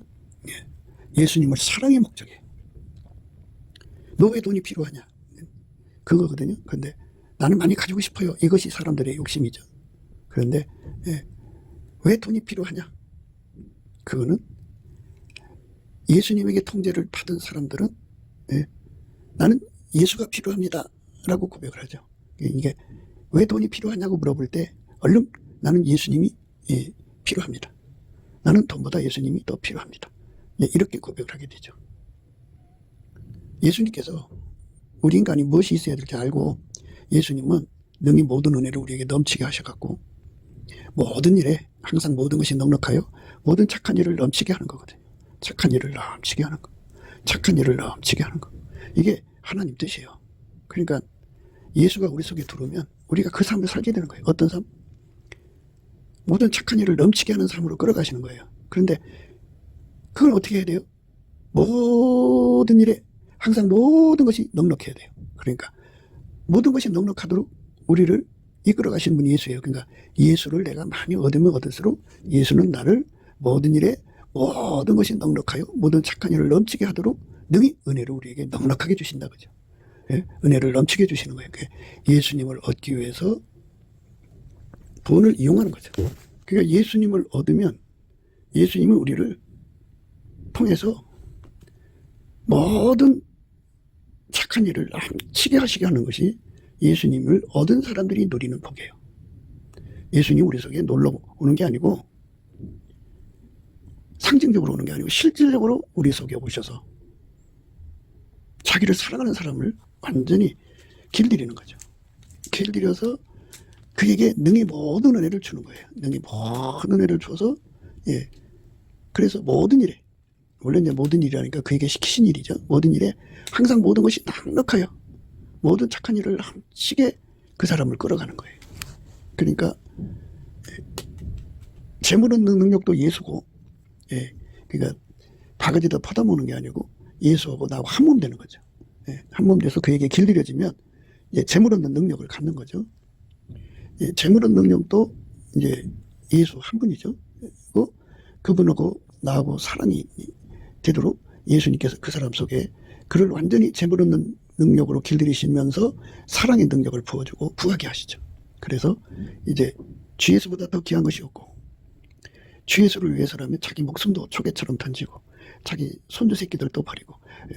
예수님을 사랑의 목적이에요. 너 왜 돈이 필요하냐? 그거거든요. 그런데 나는 많이 가지고 싶어요. 이것이 사람들의 욕심이죠. 그런데 왜 돈이 필요하냐? 그거는 예수님에게 통제를 받은 사람들은 나는 예수가 필요합니다 라고 고백을 하죠. 이게 왜 돈이 필요하냐고 물어볼 때 얼른 나는 예수님이 필요합니다. 나는 돈보다 예수님이 더 필요합니다. 이렇게 고백을 하게 되죠. 예수님께서 우리 인간이 무엇이 있어야 될지 알고, 예수님은 능히 모든 은혜를 우리에게 넘치게 하셔갖고 모든 일에 항상 모든 것이 넉넉하여 모든 착한 일을 넘치게 하는 거거든요. 착한 일을 넘치게 하는 거. 착한 일을 넘치게 하는 거. 이게 하나님 뜻이에요. 그러니까 예수가 우리 속에 들어오면 우리가 그 삶을 살게 되는 거예요. 어떤 삶? 모든 착한 일을 넘치게 하는 삶으로 끌어가시는 거예요. 그런데 그걸 어떻게 해야 돼요? 모든 일에 항상 모든 것이 넉넉해야 돼요. 그러니까 모든 것이 넉넉하도록 우리를 이끌어 가신 분이 예수예요. 그러니까 예수를 내가 많이 얻으면 얻을수록 예수는 나를 모든 일에 모든 것이 넉넉하여 모든 착한 일을 넘치게 하도록 능히 은혜를 우리에게 넉넉하게 주신다 그죠. 예? 은혜를 넘치게 주시는 거예요. 예수님을 얻기 위해서 돈을 이용하는 거죠. 그러니까 예수님을 얻으면 예수님은 우리를 통해서 모든 착한 일을 넘치게 하시게 하는 것이 예수님을 얻은 사람들이 누리는 복이에요. 예수님 우리 속에 놀러 오는 게 아니고, 상징적으로 오는 게 아니고 실질적으로 우리 속에 오셔서 자기를 사랑하는 사람을 완전히 길들이는 거죠. 길들여서 그에게 능히 모든 은혜를 주는 거예요. 능히 모든 은혜를 줘서, 그래서 모든 일에, 원래 이제 모든 일이라니까 그에게 시키신 일이죠. 모든 일에 항상 모든 것이 넉넉하여 모든 착한 일을 함치게 그 사람을 끌어가는 거예요. 그러니까 재물 얻는 능력도 예수고, 그러니까 바가지도 퍼다모는 게 아니고 예수하고 나하고 한 몸 되는 거죠. 한 몸 돼서 그에게 길들여지면 재물 얻는 능력을 갖는 거죠. 재물 얻는 능력도 이제 예수 한 분이죠. 그리고 그분하고 나하고 사랑이 되도록 예수님께서 그 사람 속에 그를 완전히 재물 얻는 능력으로 길들이시면서 사랑의 능력을 부어주고 부하게 하시죠. 그래서 이제 주 예수보다 더 귀한 것이 없고, 주 예수를 위해서라면 자기 목숨도 초계처럼 던지고, 자기 손주 새끼들도 버리고,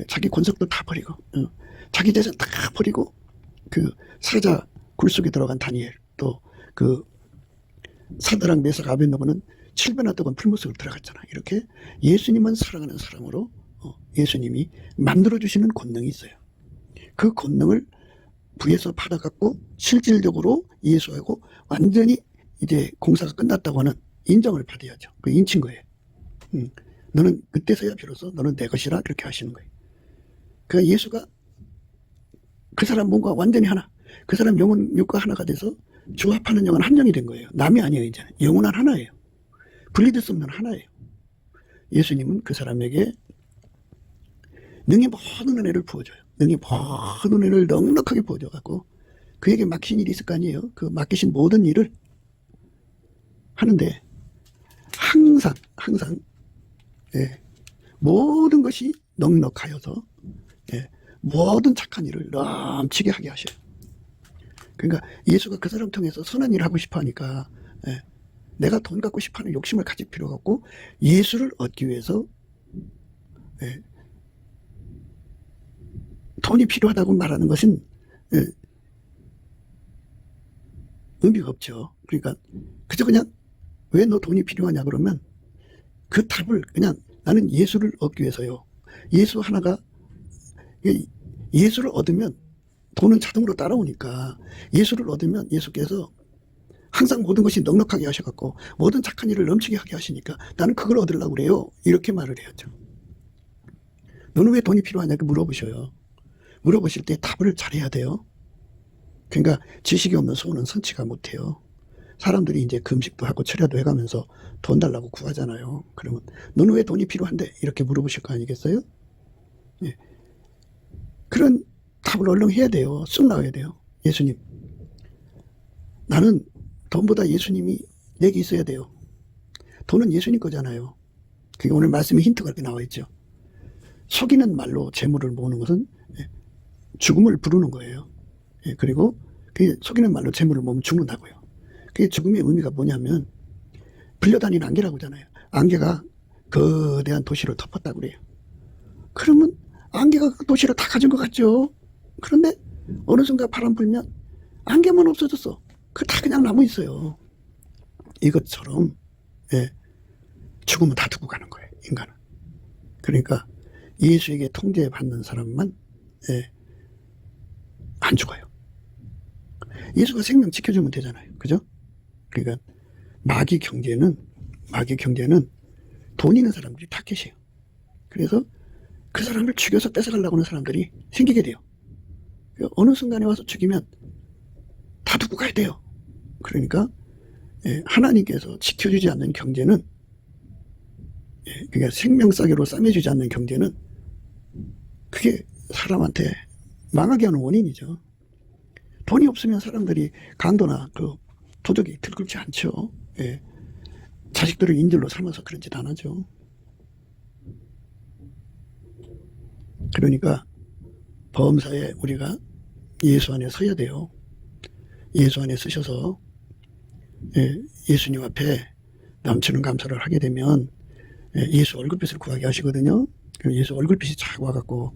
자기 권속도 다 버리고, 자기 재산 다 버리고, 그 사자 굴 속에 들어간 다니엘, 또 그 사드락 메삭 아벤노고는 7배나 뜨거운 풀무속으로 들어갔잖아. 이렇게 예수님은 사랑하는 사람으로 예수님이 만들어주시는 권능이 있어요. 그 권능을 부에서 받아갖고 실질적으로 예수하고 완전히 이제 공사가 끝났다고 하는 인정을 받아야죠. 그 인친 거예요. 너는 그때서야 비로소 너는 내 것이라 그렇게 하시는 거예요. 그러니까 예수가 그 사람 몸과 완전히 하나, 그 사람 영혼 육과 하나가 돼서 조합하는 영은 한 영이 된 거예요. 남이 아니에요. 이제 영혼은 하나예요. 분리될 수 없는 하나예요. 예수님은 그 사람에게 능히 모든 은혜를 부어줘요. 능히 모든 은혜를 넉넉하게 부어줘갖고 그에게 맡긴 일이 있을 거 아니에요. 그 맡기신 모든 일을 하는데 항상 모든 것이 넉넉하여서 모든 착한 일을 넘치게 하게 하셔요. 그러니까 예수가 그 사람 통해서 선한 일을 하고 싶어 하니까 내가 돈 갖고 싶어하는 욕심을 가질 필요가 없고, 예수를 얻기 위해서 돈이 필요하다고 말하는 것은 의미가 없죠. 그러니까 그저 그냥 왜 너 돈이 필요하냐 그러면 그 답을 그냥 나는 예수를 얻기 위해서요. 예수 하나가, 예수를 얻으면 돈은 자동으로 따라오니까, 예수를 얻으면 예수께서 항상 모든 것이 넉넉하게 하셔갖고 모든 착한 일을 넘치게 하게 하시니까 나는 그걸 얻으려고 그래요. 이렇게 말을 해야죠. 너는 왜 돈이 필요하냐고 물어보셔요. 물어보실 때 답을 잘해야 돼요. 그러니까 지식이 없는 소는 선치가 못해요. 사람들이 이제 금식도 하고 철야도 해가면서 돈 달라고 구하잖아요. 그러면 너는 왜 돈이 필요한데? 이렇게 물어보실 거 아니겠어요? 예. 그런 답을 얼른 해야 돼요. 쑥 나와야 돼요. 예수님, 나는 돈보다 예수님이 내게 있어야 돼요. 돈은 예수님 거잖아요. 그게 오늘 말씀에 힌트가 이렇게 나와 있죠. 속이는 말로 재물을 모으는 것은 죽음을 부르는 거예요. 그리고 그 속이는 말로 재물을 모으면 죽는다고요. 그게 죽음의 의미가 뭐냐면 불려다니는 안개라고 하잖아요. 안개가 거대한 도시를 덮었다고 그래요. 그러면 안개가 그 도시를 다 가진 것 같죠. 그런데 어느 순간 바람 불면 안개만 없어졌어. 그 다 그냥 남아 있어요. 이것처럼 죽음은 다 두고 가는 거예요. 인간은. 그러니까 예수에게 통제받는 사람만 안 죽어요. 예수가 생명 지켜주면 되잖아요. 그죠? 그러니까 마귀 경제는 돈 있는 사람들이 다 계세요. 그래서 그 사람을 죽여서 뺏어가려고 하는 사람들이 생기게 돼요. 어느 순간에 와서 죽이면 다 두고 가야 돼요. 그러니까 하나님께서 지켜주지 않는 경제는, 그러니까 생명싸개로 싸매주지 않는 경제는 그게 사람한테 망하게 하는 원인이죠. 돈이 없으면 사람들이 강도나 그 도덕이 들끓지 않죠. 자식들을 인질로 삼아서 그런 짓 안 하죠. 그러니까 범사에 우리가 예수 안에 서야 돼요. 예수 안에 서셔서 예수님 앞에 넘치는 감사를 하게 되면 예수 얼굴빛을 구하게 하시거든요. 예수 얼굴빛이 쫙 와갖고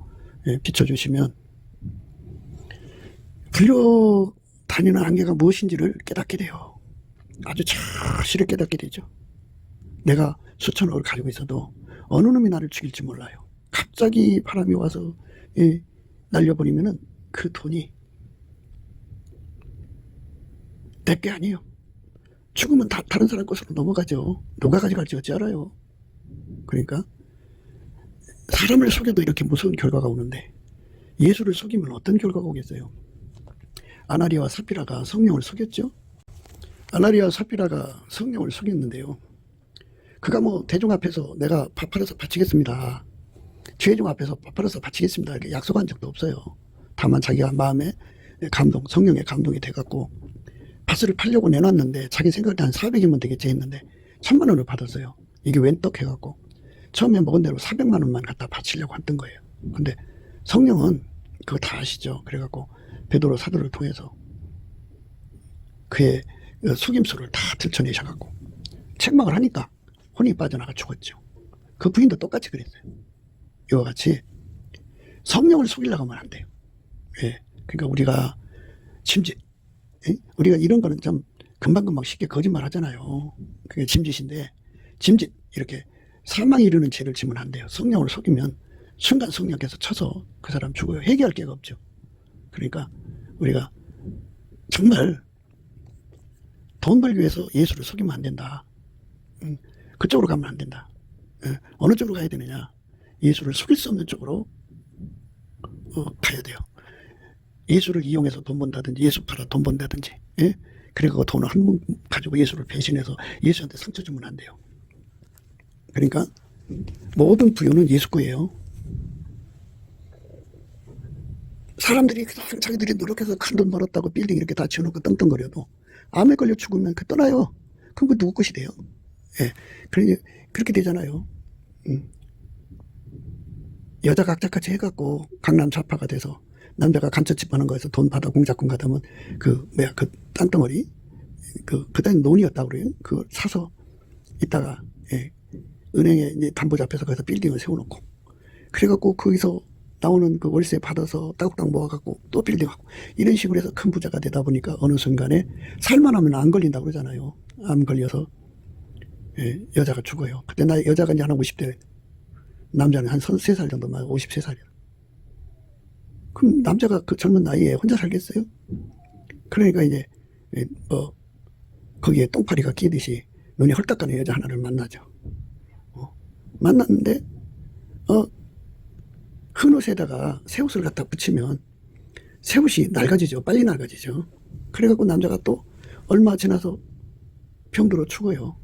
비춰주시면 불려다니는 안개가 무엇인지를 깨닫게 돼요. 아주 절실히 깨닫게 되죠. 내가 수천억을 가지고 있어도 어느 놈이 나를 죽일지 몰라요. 갑자기 바람이 와서 날려버리면은 그 돈이 내게 아니에요. 죽으면 다 다른 사람 것으로 넘어가죠. 누가 가져갈지 어찌 알아요. 그러니까 사람을 속여도 이렇게 무서운 결과가 오는데 예수를 속이면 어떤 결과가 오겠어요. 아나리아와 삽비라가 성령을 속였죠. 아나리아와 삽비라가 성령을 속였는데요. 그가 뭐 대중 앞에서 내가 밥 팔아서 바치겠습니다, 죄종 앞에서 밥 팔아서 바치겠습니다 이렇게 약속한 적도 없어요. 다만 자기가 마음에 감동, 성령의 감동이 돼갖고 밭을 팔려고 내놨는데 자기 생각에 한 400이면 되겠지 했는데 1000만 원을 받았어요. 이게 웬 떡 해갖고 처음에 먹은 대로 400만 원만 갖다 바치려고 했던 거예요. 근데 성령은 그거 다 아시죠. 그래갖고 베드로 사도를 통해서 그의 속임수를 다 들춰내셔갖고 책망을 하니까 혼이 빠져나가 죽었죠. 그 부인도 똑같이 그랬어요. 이와 같이 성령을 속이려고 하면 안 돼요. 그러니까 우리가 짐짓, 우리가 이런 거는 좀 금방금방 쉽게 거짓말 하잖아요. 그게 짐짓인데, 짐짓 이렇게 사망에 이르는 죄를 지면 안 돼요. 성령을 속이면 순간 성령께서 쳐서 그 사람 죽어요. 회개할 게가 없죠. 그러니까 우리가 정말 돈 벌기 위해서 예수를 속이면 안 된다. 그쪽으로 가면 안 된다. 어느 쪽으로 가야 되느냐? 예수를 속일 수 없는 쪽으로 가야 돼요. 예수를 이용해서 돈 번다든지 예수 팔아 돈 번다든지, 그리고 돈을 한 번 가지고 예수를 배신해서 예수한테 상처 주면 안 돼요. 그러니까 모든 부여는 예수 거예요. 사람들이 그냥 자기들이 노력해서 큰 돈 벌었다고 빌딩 이렇게 다 지어놓고 떵떵거려도 암에 걸려 죽으면 그 떠나요. 그럼 그 누구 것이 돼요? 그렇게 되잖아요. 여자가 악착같이 해갖고 강남 좌파가 돼서 남자가 간첩집 하는 거에서 돈 받아 공작꾼 같으면 그 땅덩어리 그다음 논이었다고 그래요. 그걸 사서 이따가 은행에 이제 담보 잡혀서 거기서 빌딩을 세워놓고 그래갖고 거기서 나오는 그 월세 받아서 따국딱 모아갖고 또 빌딩하고 이런 식으로 해서 큰 부자가 되다 보니까 어느 순간에 살만하면 안 걸린다고 그러잖아요. 암 걸려서 여자가 죽어요. 그때 나 여자가 이제 한 50대, 남자는 한 33살 정도만 53살이야. 그럼 남자가 그 젊은 나이에 혼자 살겠어요? 그러니까 이제 거기에 똥파리가 끼듯이 눈이 헐떡하는 여자 하나를 만나죠. 만났는데 흰옷에다가 새옷을 갖다 붙이면 새옷이 낡아지죠. 빨리 낡아지죠. 그래갖고 남자가 또 얼마 지나서 병들어 죽어요.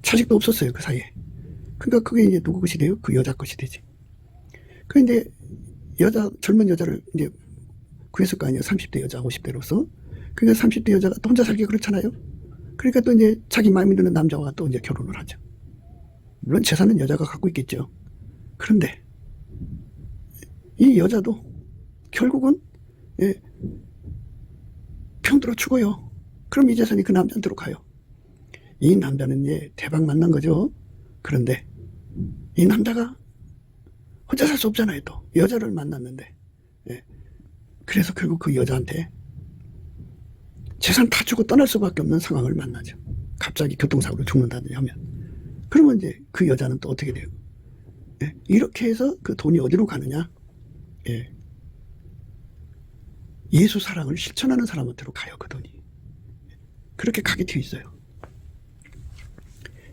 자식도 없었어요, 그 사이에. 그러니까 그게 이제 누구 것이 돼요? 그 여자 것이 되지. 그런데 젊은 여자를 이제 구했을 거 아니에요. 30대 여자, 50대로서. 그러니까 30대 여자가 또 혼자 살기 그렇잖아요. 그러니까 또 이제 자기 마음에 드는 남자와 또 이제 결혼을 하죠. 물론 재산은 여자가 갖고 있겠죠. 그런데 이 여자도 결국은 병들어 죽어요. 그럼 이 재산이 그 남자한테로 가요. 이 남자는 이제 대박 만난 거죠. 그런데 이 남자가 혼자 살 수 없잖아요. 또 여자를 만났는데 그래서 결국 그 여자한테 재산 다 주고 떠날 수밖에 없는 상황을 만나죠. 갑자기 교통사고로 죽는다든지 하면. 그러면 이제 그 여자는 또 어떻게 돼요? 이렇게 해서 그 돈이 어디로 가느냐? 예수 사랑을 실천하는 사람한테로 가요. 그 돈이. 그렇게 가게 되어 있어요.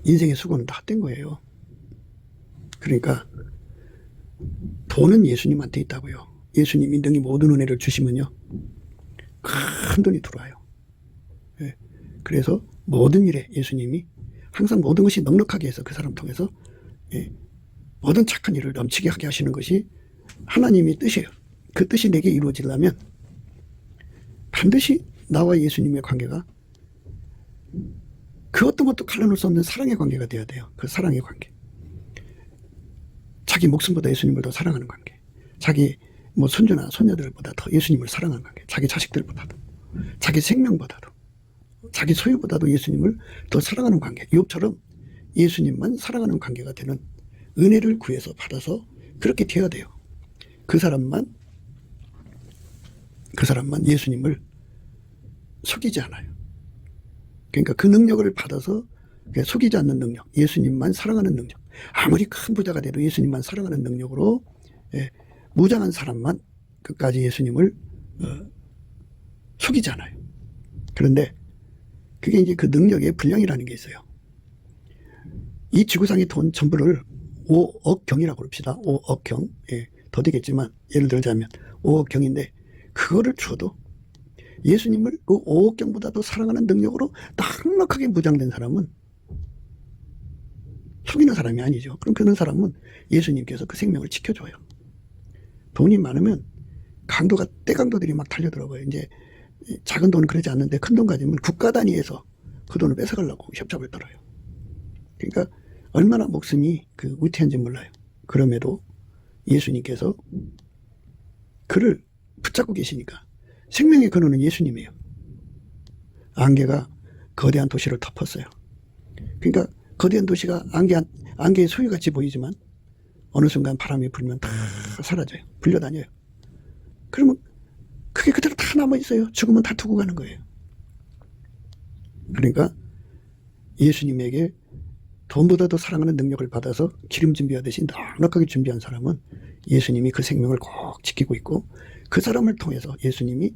인생의 수고는 다 헛된 거예요. 그러니까 돈은 예수님한테 있다고요. 예수님이 능히 모든 은혜를 주시면요, 큰 돈이 들어와요. 그래서 모든 일에 예수님이 항상 모든 것이 넉넉하게 해서 그 사람 통해서 모든 착한 일을 넘치게 하게 하시는 것이 하나님의 뜻이에요. 그 뜻이 내게 이루어지려면 반드시 나와 예수님의 관계가 그 어떤 것도 갈라놓을 수 없는 사랑의 관계가 돼야 돼요. 그 사랑의 관계. 자기 목숨보다 예수님을 더 사랑하는 관계. 자기 뭐 손주나 손녀들보다 더 예수님을 사랑하는 관계. 자기 자식들보다도, 자기 생명보다도, 자기 소유보다도 예수님을 더 사랑하는 관계. 욥처럼 예수님만 사랑하는 관계가 되는 은혜를 구해서 받아서 그렇게 되어야 돼요. 그 사람만 예수님을 속이지 않아요. 그러니까 그 능력을 받아서 속이지 않는 능력, 예수님만 사랑하는 능력. 아무리 큰 부자가 돼도 예수님만 사랑하는 능력으로 무장한 사람만 끝까지 예수님을 속이지 않아요. 그런데 그게 이제 그 능력의 분량이라는 게 있어요. 이 지구상의 돈 전부를 5억 경이라고 합시다. 5억 경. 더 되겠지만 예를 들자면 5억 경인데 그거를 줘도 예수님을 그 5억 경보다 더 사랑하는 능력으로 넉넉하게 무장된 사람은 속이는 사람이 아니죠. 그럼 그런 사람은 예수님께서 그 생명을 지켜줘요. 돈이 많으면 떼강도들이 막 달려들어가요. 이제 작은 돈은 그러지 않는데 큰 돈 가지면 국가 단위에서 그 돈을 뺏어가려고 협잡을 떨어요. 그러니까 얼마나 목숨이 그 위태한지 몰라요. 그럼에도 예수님께서 그를 붙잡고 계시니까 생명의 근원은 예수님이에요. 안개가 거대한 도시를 덮었어요. 그러니까 거대한 도시가 안개의 소유같이 보이지만 어느 순간 바람이 불면 다 사라져요. 불려다녀요. 그러면 그게 그대로 다 남아있어요. 죽으면 다 두고 가는 거예요. 그러니까 예수님에게 돈보다 더 사랑하는 능력을 받아서 기름 준비하듯이 넉넉하게 준비한 사람은 예수님이 그 생명을 꼭 지키고 있고, 그 사람을 통해서 예수님이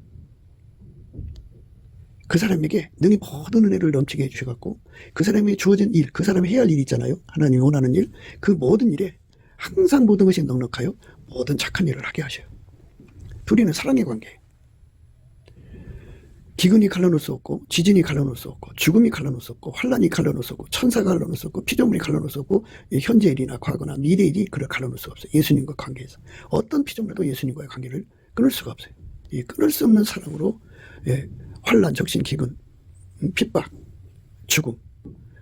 그 사람에게 능히 모든 은혜를 넘치게 해주셔갖고 그 사람이 주어진 일, 그 사람이 해야 할 일 있잖아요. 하나님이 원하는 일, 그 모든 일에 항상 모든 것이 넉넉하여 모든 착한 일을 하게 하셔요. 둘이는 사랑의 관계예요. 기근이 갈라놓을 수 없고, 지진이 갈라놓을 수 없고, 죽음이 갈라놓을 수 없고, 환란이 갈라놓을 수 없고, 천사가 갈라놓을 수 없고, 피조물이 갈라놓을 수 없고, 현재 일이나 과거나 미래 일이 그를 갈라놓을 수가 없어요. 예수님과 관계에서 어떤 피조물도 예수님과의 관계를 끊을 수가 없어요. 이 끊을 수 없는 사랑으로 환란, 적신, 기근, 핍박, 죽음,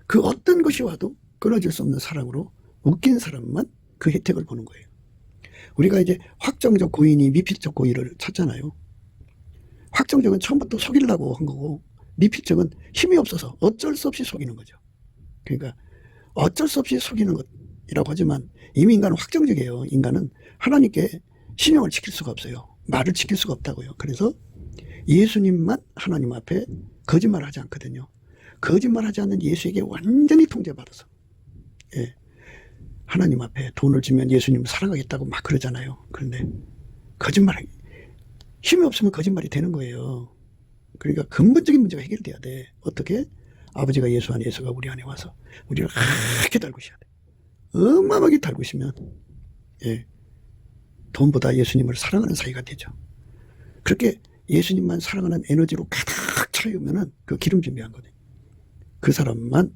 그 어떤 것이 와도 끊어질 수 없는 사랑으로 웃긴 사람만 그 혜택을 보는 거예요. 우리가 이제 확정적 고의니 미필적 고의를 찾잖아요. 확정적은 처음부터 속이려고 한 거고, 미필적은 힘이 없어서 어쩔 수 없이 속이는 거죠. 그러니까 어쩔 수 없이 속이는 것, 하지만 이미 인간은 확정적이에요. 인간은 하나님께 신용을 지킬 수가 없어요. 말을 지킬 수가 없다고요. 그래서 예수님만 하나님 앞에 거짓말하지 않거든요. 거짓말하지 않는 예수에게 완전히 통제받아서, 예, 하나님 앞에 돈을 주면 예수님 사랑하겠다고 막 그러잖아요. 그런데 거짓말, 힘이 없으면 거짓말이 되는 거예요. 그러니까 근본적인 문제가 해결돼야 돼. 어떻게? 아버지가 예수 안에, 예수가 우리 안에 와서 우리를 그렇게 달구셔야 돼. 어마어마하게 달구시면, 예, 돈보다 예수님을 사랑하는 사이가 되죠. 그렇게 예수님만 사랑하는 에너지로 가득 차오면은 그 기름 준비한 거네. 그 사람만,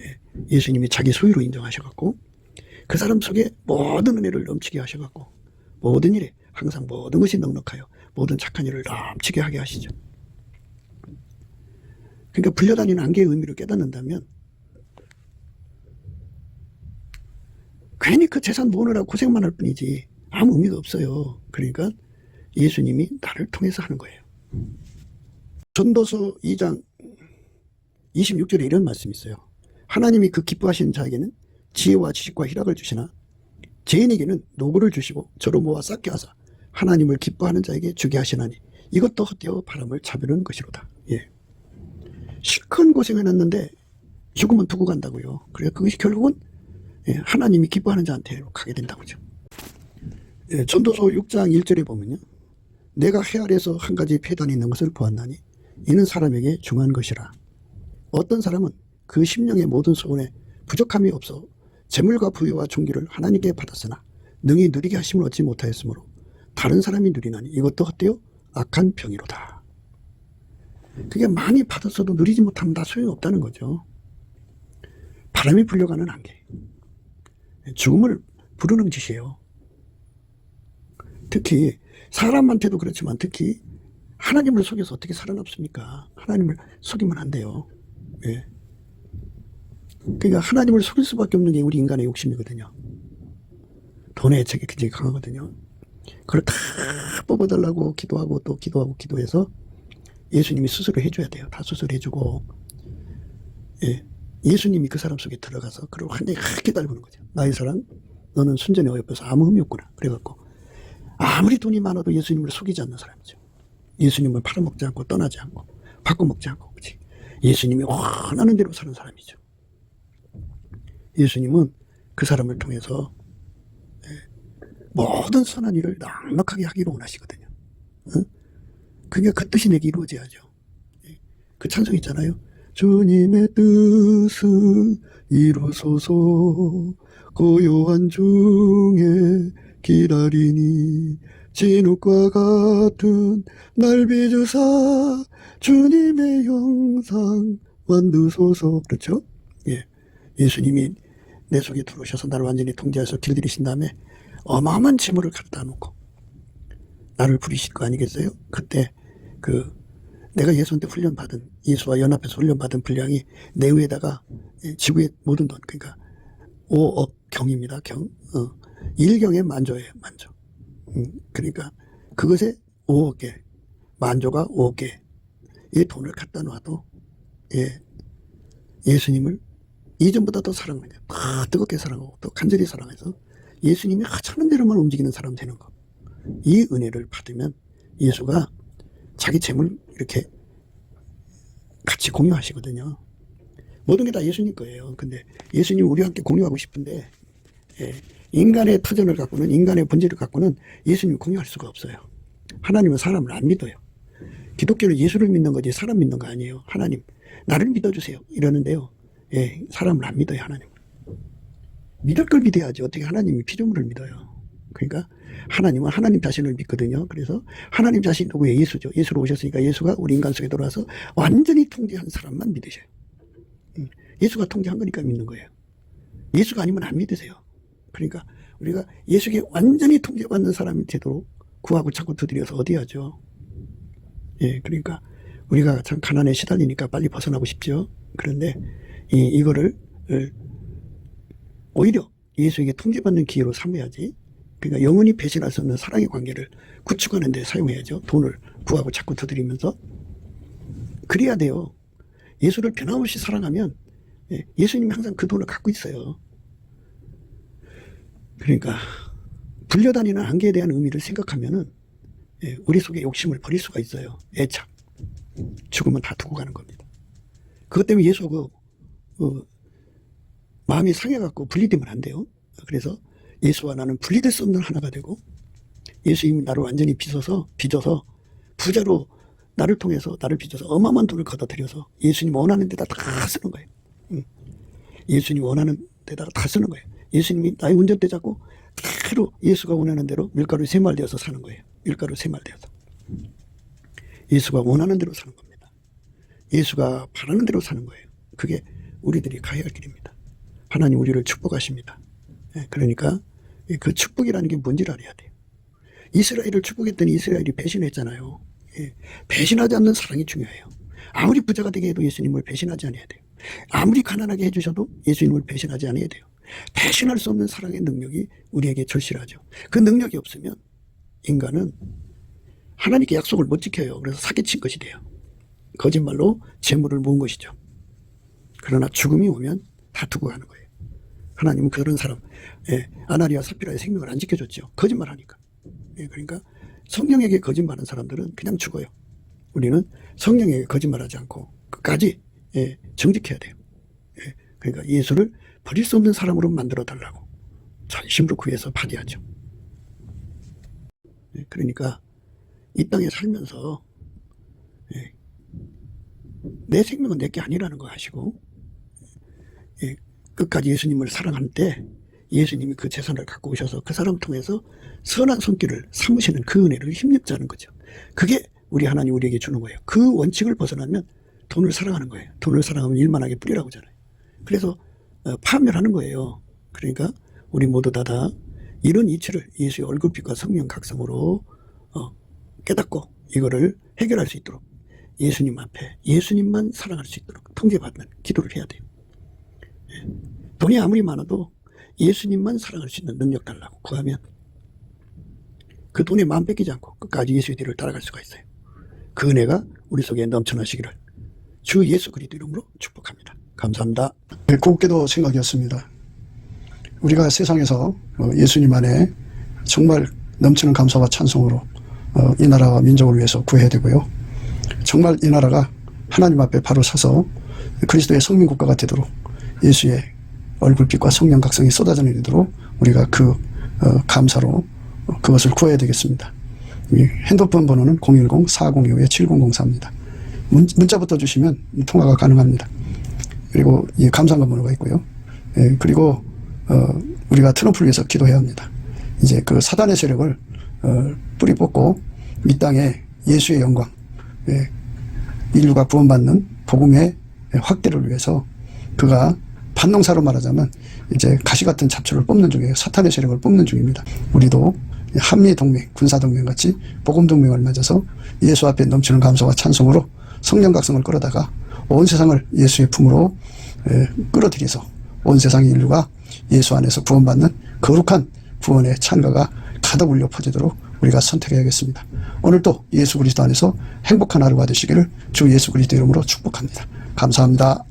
예, 예수님이 자기 소유로 인정하셔갖고 그 사람 속에 모든 은혜를 넘치게 하셔갖고 모든 일에 항상 모든 것이 넉넉하여 모든 착한 일을 넘치게 하게 하시죠. 그러니까 불려다니는 안개의 의미를 깨닫는다면 괜히 그 재산 모으느라고 고생만 할 뿐이지 아무 의미가 없어요. 그러니까 예수님이 나를 통해서 하는 거예요. 전도서 2장 26절에 이런 말씀이 있어요. 하나님이 그 기뻐하시는 자에게는 지혜와 지식과 희락을 주시나 죄인에게는 노고를 주시고 저로 모아 쌓게 하사 하나님을 기뻐하는 자에게 주게 하시나니 이것도 헛되어 바람을 차비는 것이로다. 예. 실컷 고생해놨는데 죽으면 두고 간다고요. 그래 그것이 결국은, 예, 하나님이 기뻐하는 자한테 가게 된다고죠. 예, 전도서 6장 1절에 보면요. 내가 해 아래에서 한 가지 폐단이 있는 것을 보았나니 이는 사람에게 중한 것이라. 어떤 사람은 그 심령의 모든 소원에 부족함이 없어 재물과 부유와 존귀를 하나님께 받았으나 능히 누리게 하심을 얻지 못하였으므로 다른 사람이 누리나니 이것도 헛되어 악한 병이로다. 그게 많이 받았어도 누리지 못하면 다 소용이 없다는 거죠. 바람이 불려가는 안개, 죽음을 부르는 짓이에요. 특히 사람한테도 그렇지만 특히 하나님을 속여서 어떻게 살아남습니까? 하나님을 속이면 안 돼요. 예. 그러니까 하나님을 속일 수밖에 없는 게 우리 인간의 욕심이거든요. 돈의 애착이 굉장히 강하거든요. 그걸 다 뽑아달라고 기도하고 또 기도하고 기도해서 예수님이 수술을 해줘야 돼요. 다 수술해주고, 예, 예수님이 그 사람 속에 들어가서 그걸 완전히 크게 달구는 거죠. 나의 사랑, 너는 순전히 어여뻐서 아무 흠이 없구나. 그래갖고 아무리 돈이 많아도 예수님을 속이지 않는 사람이죠. 예수님을 팔아먹지 않고 떠나지 않고 바꿔먹지 않고, 그렇지? 예수님이 원하는 대로 사는 사람이죠. 예수님은 그 사람을 통해서, 예, 모든 선한 일을 넉넉하게 하기를 원하시거든요. 응? 그게 그 뜻이 내게 이루어져야죠. 예. 그 찬송 있잖아요. 주님의 뜻을 이루소서 고요한 중에 기다리니 진흙과 같은 날 빚으사 주님의 형상 만드소서. 그렇죠? 예. 예수님이 내 속에 들어오셔서 나를 완전히 통제해서 길들이신 다음에 어마어마한 재물을 갖다 놓고 나를 부리실 거 아니겠어요? 그때 내가 예수한테 훈련받은, 예수와 연합해서 훈련받은 분량이 내 위에다가 지구의 모든 돈, 그러니까 5억 경입니다. 경. 1경의 만조예요. 만조. 그러니까 그것에 5억 개, 만조가 5억 개의 돈을 갖다 놔도, 예, 예수님을 이전보다 더 사랑해요. 더 뜨겁게 사랑하고 또 간절히 사랑해서 예수님이 하찮은 대로만 움직이는 사람 되는 것. 이 은혜를 받으면 예수가 자기 재물 이렇게 같이 공유하시거든요. 모든 게 다 예수님 거예요. 근데 예수님 우리와 함께 공유하고 싶은데, 예, 인간의 터전을 갖고는, 인간의 본질을 갖고는 예수님 공유할 수가 없어요. 하나님은 사람을 안 믿어요. 기독교는 예수를 믿는 거지 사람 믿는 거 아니에요. 하나님 나를 믿어주세요 이러는데요. 예, 사람을 안 믿어요. 하나님 믿을 걸 믿어야지 어떻게 하나님이 피조물을 믿어요. 그러니까 하나님은 하나님 자신을 믿거든요. 그래서 하나님 자신 누구예요? 예수죠. 예수로 오셨으니까 예수가 우리 인간 속에 들어와서 완전히 통제한 사람만 믿으셔요. 예수가 통제한 거니까 믿는 거예요. 예수가 아니면 안 믿으세요. 그러니까 우리가 예수께 완전히 통제받는 사람이 되도록 구하고 자꾸 두드려서 어디 하죠. 예, 그러니까 우리가 참 가난에 시달리니까 빨리 벗어나고 싶죠. 그런데 이거를 오히려 예수에게 통제받는 기회로 삼아야지. 그러니까 영원히 배신할 수 없는 사랑의 관계를 구축하는 데 사용해야죠. 돈을 구하고 자꾸 두드리면서. 그래야 돼요. 예수를 변함없이 사랑하면, 예수님이 항상 그 돈을 갖고 있어요. 그러니까 불려다니는 안개에 대한 의미를 생각하면은 우리 속에 욕심을 버릴 수가 있어요. 애착, 죽으면 다 두고 가는 겁니다. 그것 때문에 예수 마음이 상해갖고 분리되면 안 돼요. 그래서 예수와 나는 분리될 수 없는 하나가 되고, 예수님이 나를 완전히 빚어서 부자로 나를 통해서 나를 빚어서 어마어마한 돈을 걷어들여서 예수님 원하는 데다 다 쓰는 거예요. 예수님 원하는 데다가 다 쓰는 거예요. 예수님이 나의 운전대 잡고 그대로 예수가 원하는 대로 밀가루 세말되어서 사는 거예요. 밀가루 세말되어서. 예수가 원하는 대로 사는 겁니다. 예수가 바라는 대로 사는 거예요. 그게 우리들이 가야 할 길입니다. 하나님 우리를 축복하십니다. 그러니까 그 축복이라는 게 뭔지를 알아야 돼요. 이스라엘을 축복했더니 이스라엘이 배신했잖아요. 배신하지 않는 사랑이 중요해요. 아무리 부자가 되게 해도 예수님을 배신하지 않아야 돼요. 아무리 가난하게 해주셔도 예수님을 배신하지 않아야 돼요. 배신할 수 없는 사랑의 능력이 우리에게 절실하죠. 그 능력이 없으면 인간은 하나님께 약속을 못 지켜요. 그래서 사기친 것이 돼요. 거짓말로 재물을 모은 것이죠. 그러나 죽음이 오면 다 두고 가는 거예요. 하나님은 그런 사람, 아나리아 사피라의 생명을 안 지켜줬죠. 거짓말하니까. 그러니까 성령에게 거짓말하는 사람들은 그냥 죽어요. 우리는 성령에게 거짓말하지 않고 끝까지 정직해야 돼요. 그러니까 예수를 버릴 수 없는 사람으로 만들어 달라고 전심으로 구해서 받아야죠. 그러니까 이 땅에 살면서 내 생명은 내게 아니라는 거 아시고, 끝까지 예수님을 사랑할 때 예수님이 그 재산을 갖고 오셔서 그 사람 통해서 선한 손길을 삼으시는 그 은혜를 힘입자는 거죠. 그게 우리 하나님 우리에게 주는 거예요. 그 원칙을 벗어나면 돈을 사랑하는 거예요. 돈을 사랑하면 일만하게 뿌리라고 하잖아요. 그래서 파멸하는 거예요. 그러니까 우리 모두 다 이런 이치를 예수의 얼굴빛과 성령 각성으로 깨닫고 이거를 해결할 수 있도록 예수님 앞에 예수님만 사랑할 수 있도록 통제받는 기도를 해야 돼요. 돈이 아무리 많아도 예수님만 사랑할 수 있는 능력 달라고 구하면 그 돈에 마음 뺏기지 않고 끝까지 예수의 뒤를 따라갈 수가 있어요. 그 은혜가 우리 속에 넘쳐나시기를 주 예수 그리스도 이름으로 축복합니다. 감사합니다. 곱게도 생각이었습니다. 우리가 세상에서 예수님 안에 정말 넘치는 감사와 찬송으로 이 나라와 민족을 위해서 구해야 되고요. 정말 이 나라가 하나님 앞에 바로 서서 그리스도의 성민국가가 되도록 예수의 얼굴빛과 성령 각성이 쏟아져 내리도록 우리가 그 감사로 그것을 구해야 되겠습니다. 핸드폰 번호는 010-4025-7004입니다. 문자부터 주시면 통화가 가능합니다. 그리고 이 감사한 번호가 있고요. 그리고 우리가 트럼프를 위해서 기도해야 합니다. 이제 그 사단의 세력을 뿌리 뽑고 이 땅에 예수의 영광, 인류가 구원받는 복음의 확대를 위해서 그가 반농사로 말하자면 이제 가시 같은 잡초를 뽑는 중이에요. 사탄의 세력을 뽑는 중입니다. 우리도 한미동맹, 군사동맹 같이 복음동맹을 맺어서 예수 앞에 넘치는 감사와 찬송으로 성령 각성을 끌어다가 온 세상을 예수의 품으로 끌어들여서 온 세상의 인류가 예수 안에서 구원받는 거룩한 구원의 찬가가 가득 울려 퍼지도록 우리가 선택해야겠습니다. 오늘도 예수 그리스도 안에서 행복한 하루가 되시기를 주 예수 그리스도 이름으로 축복합니다. 감사합니다.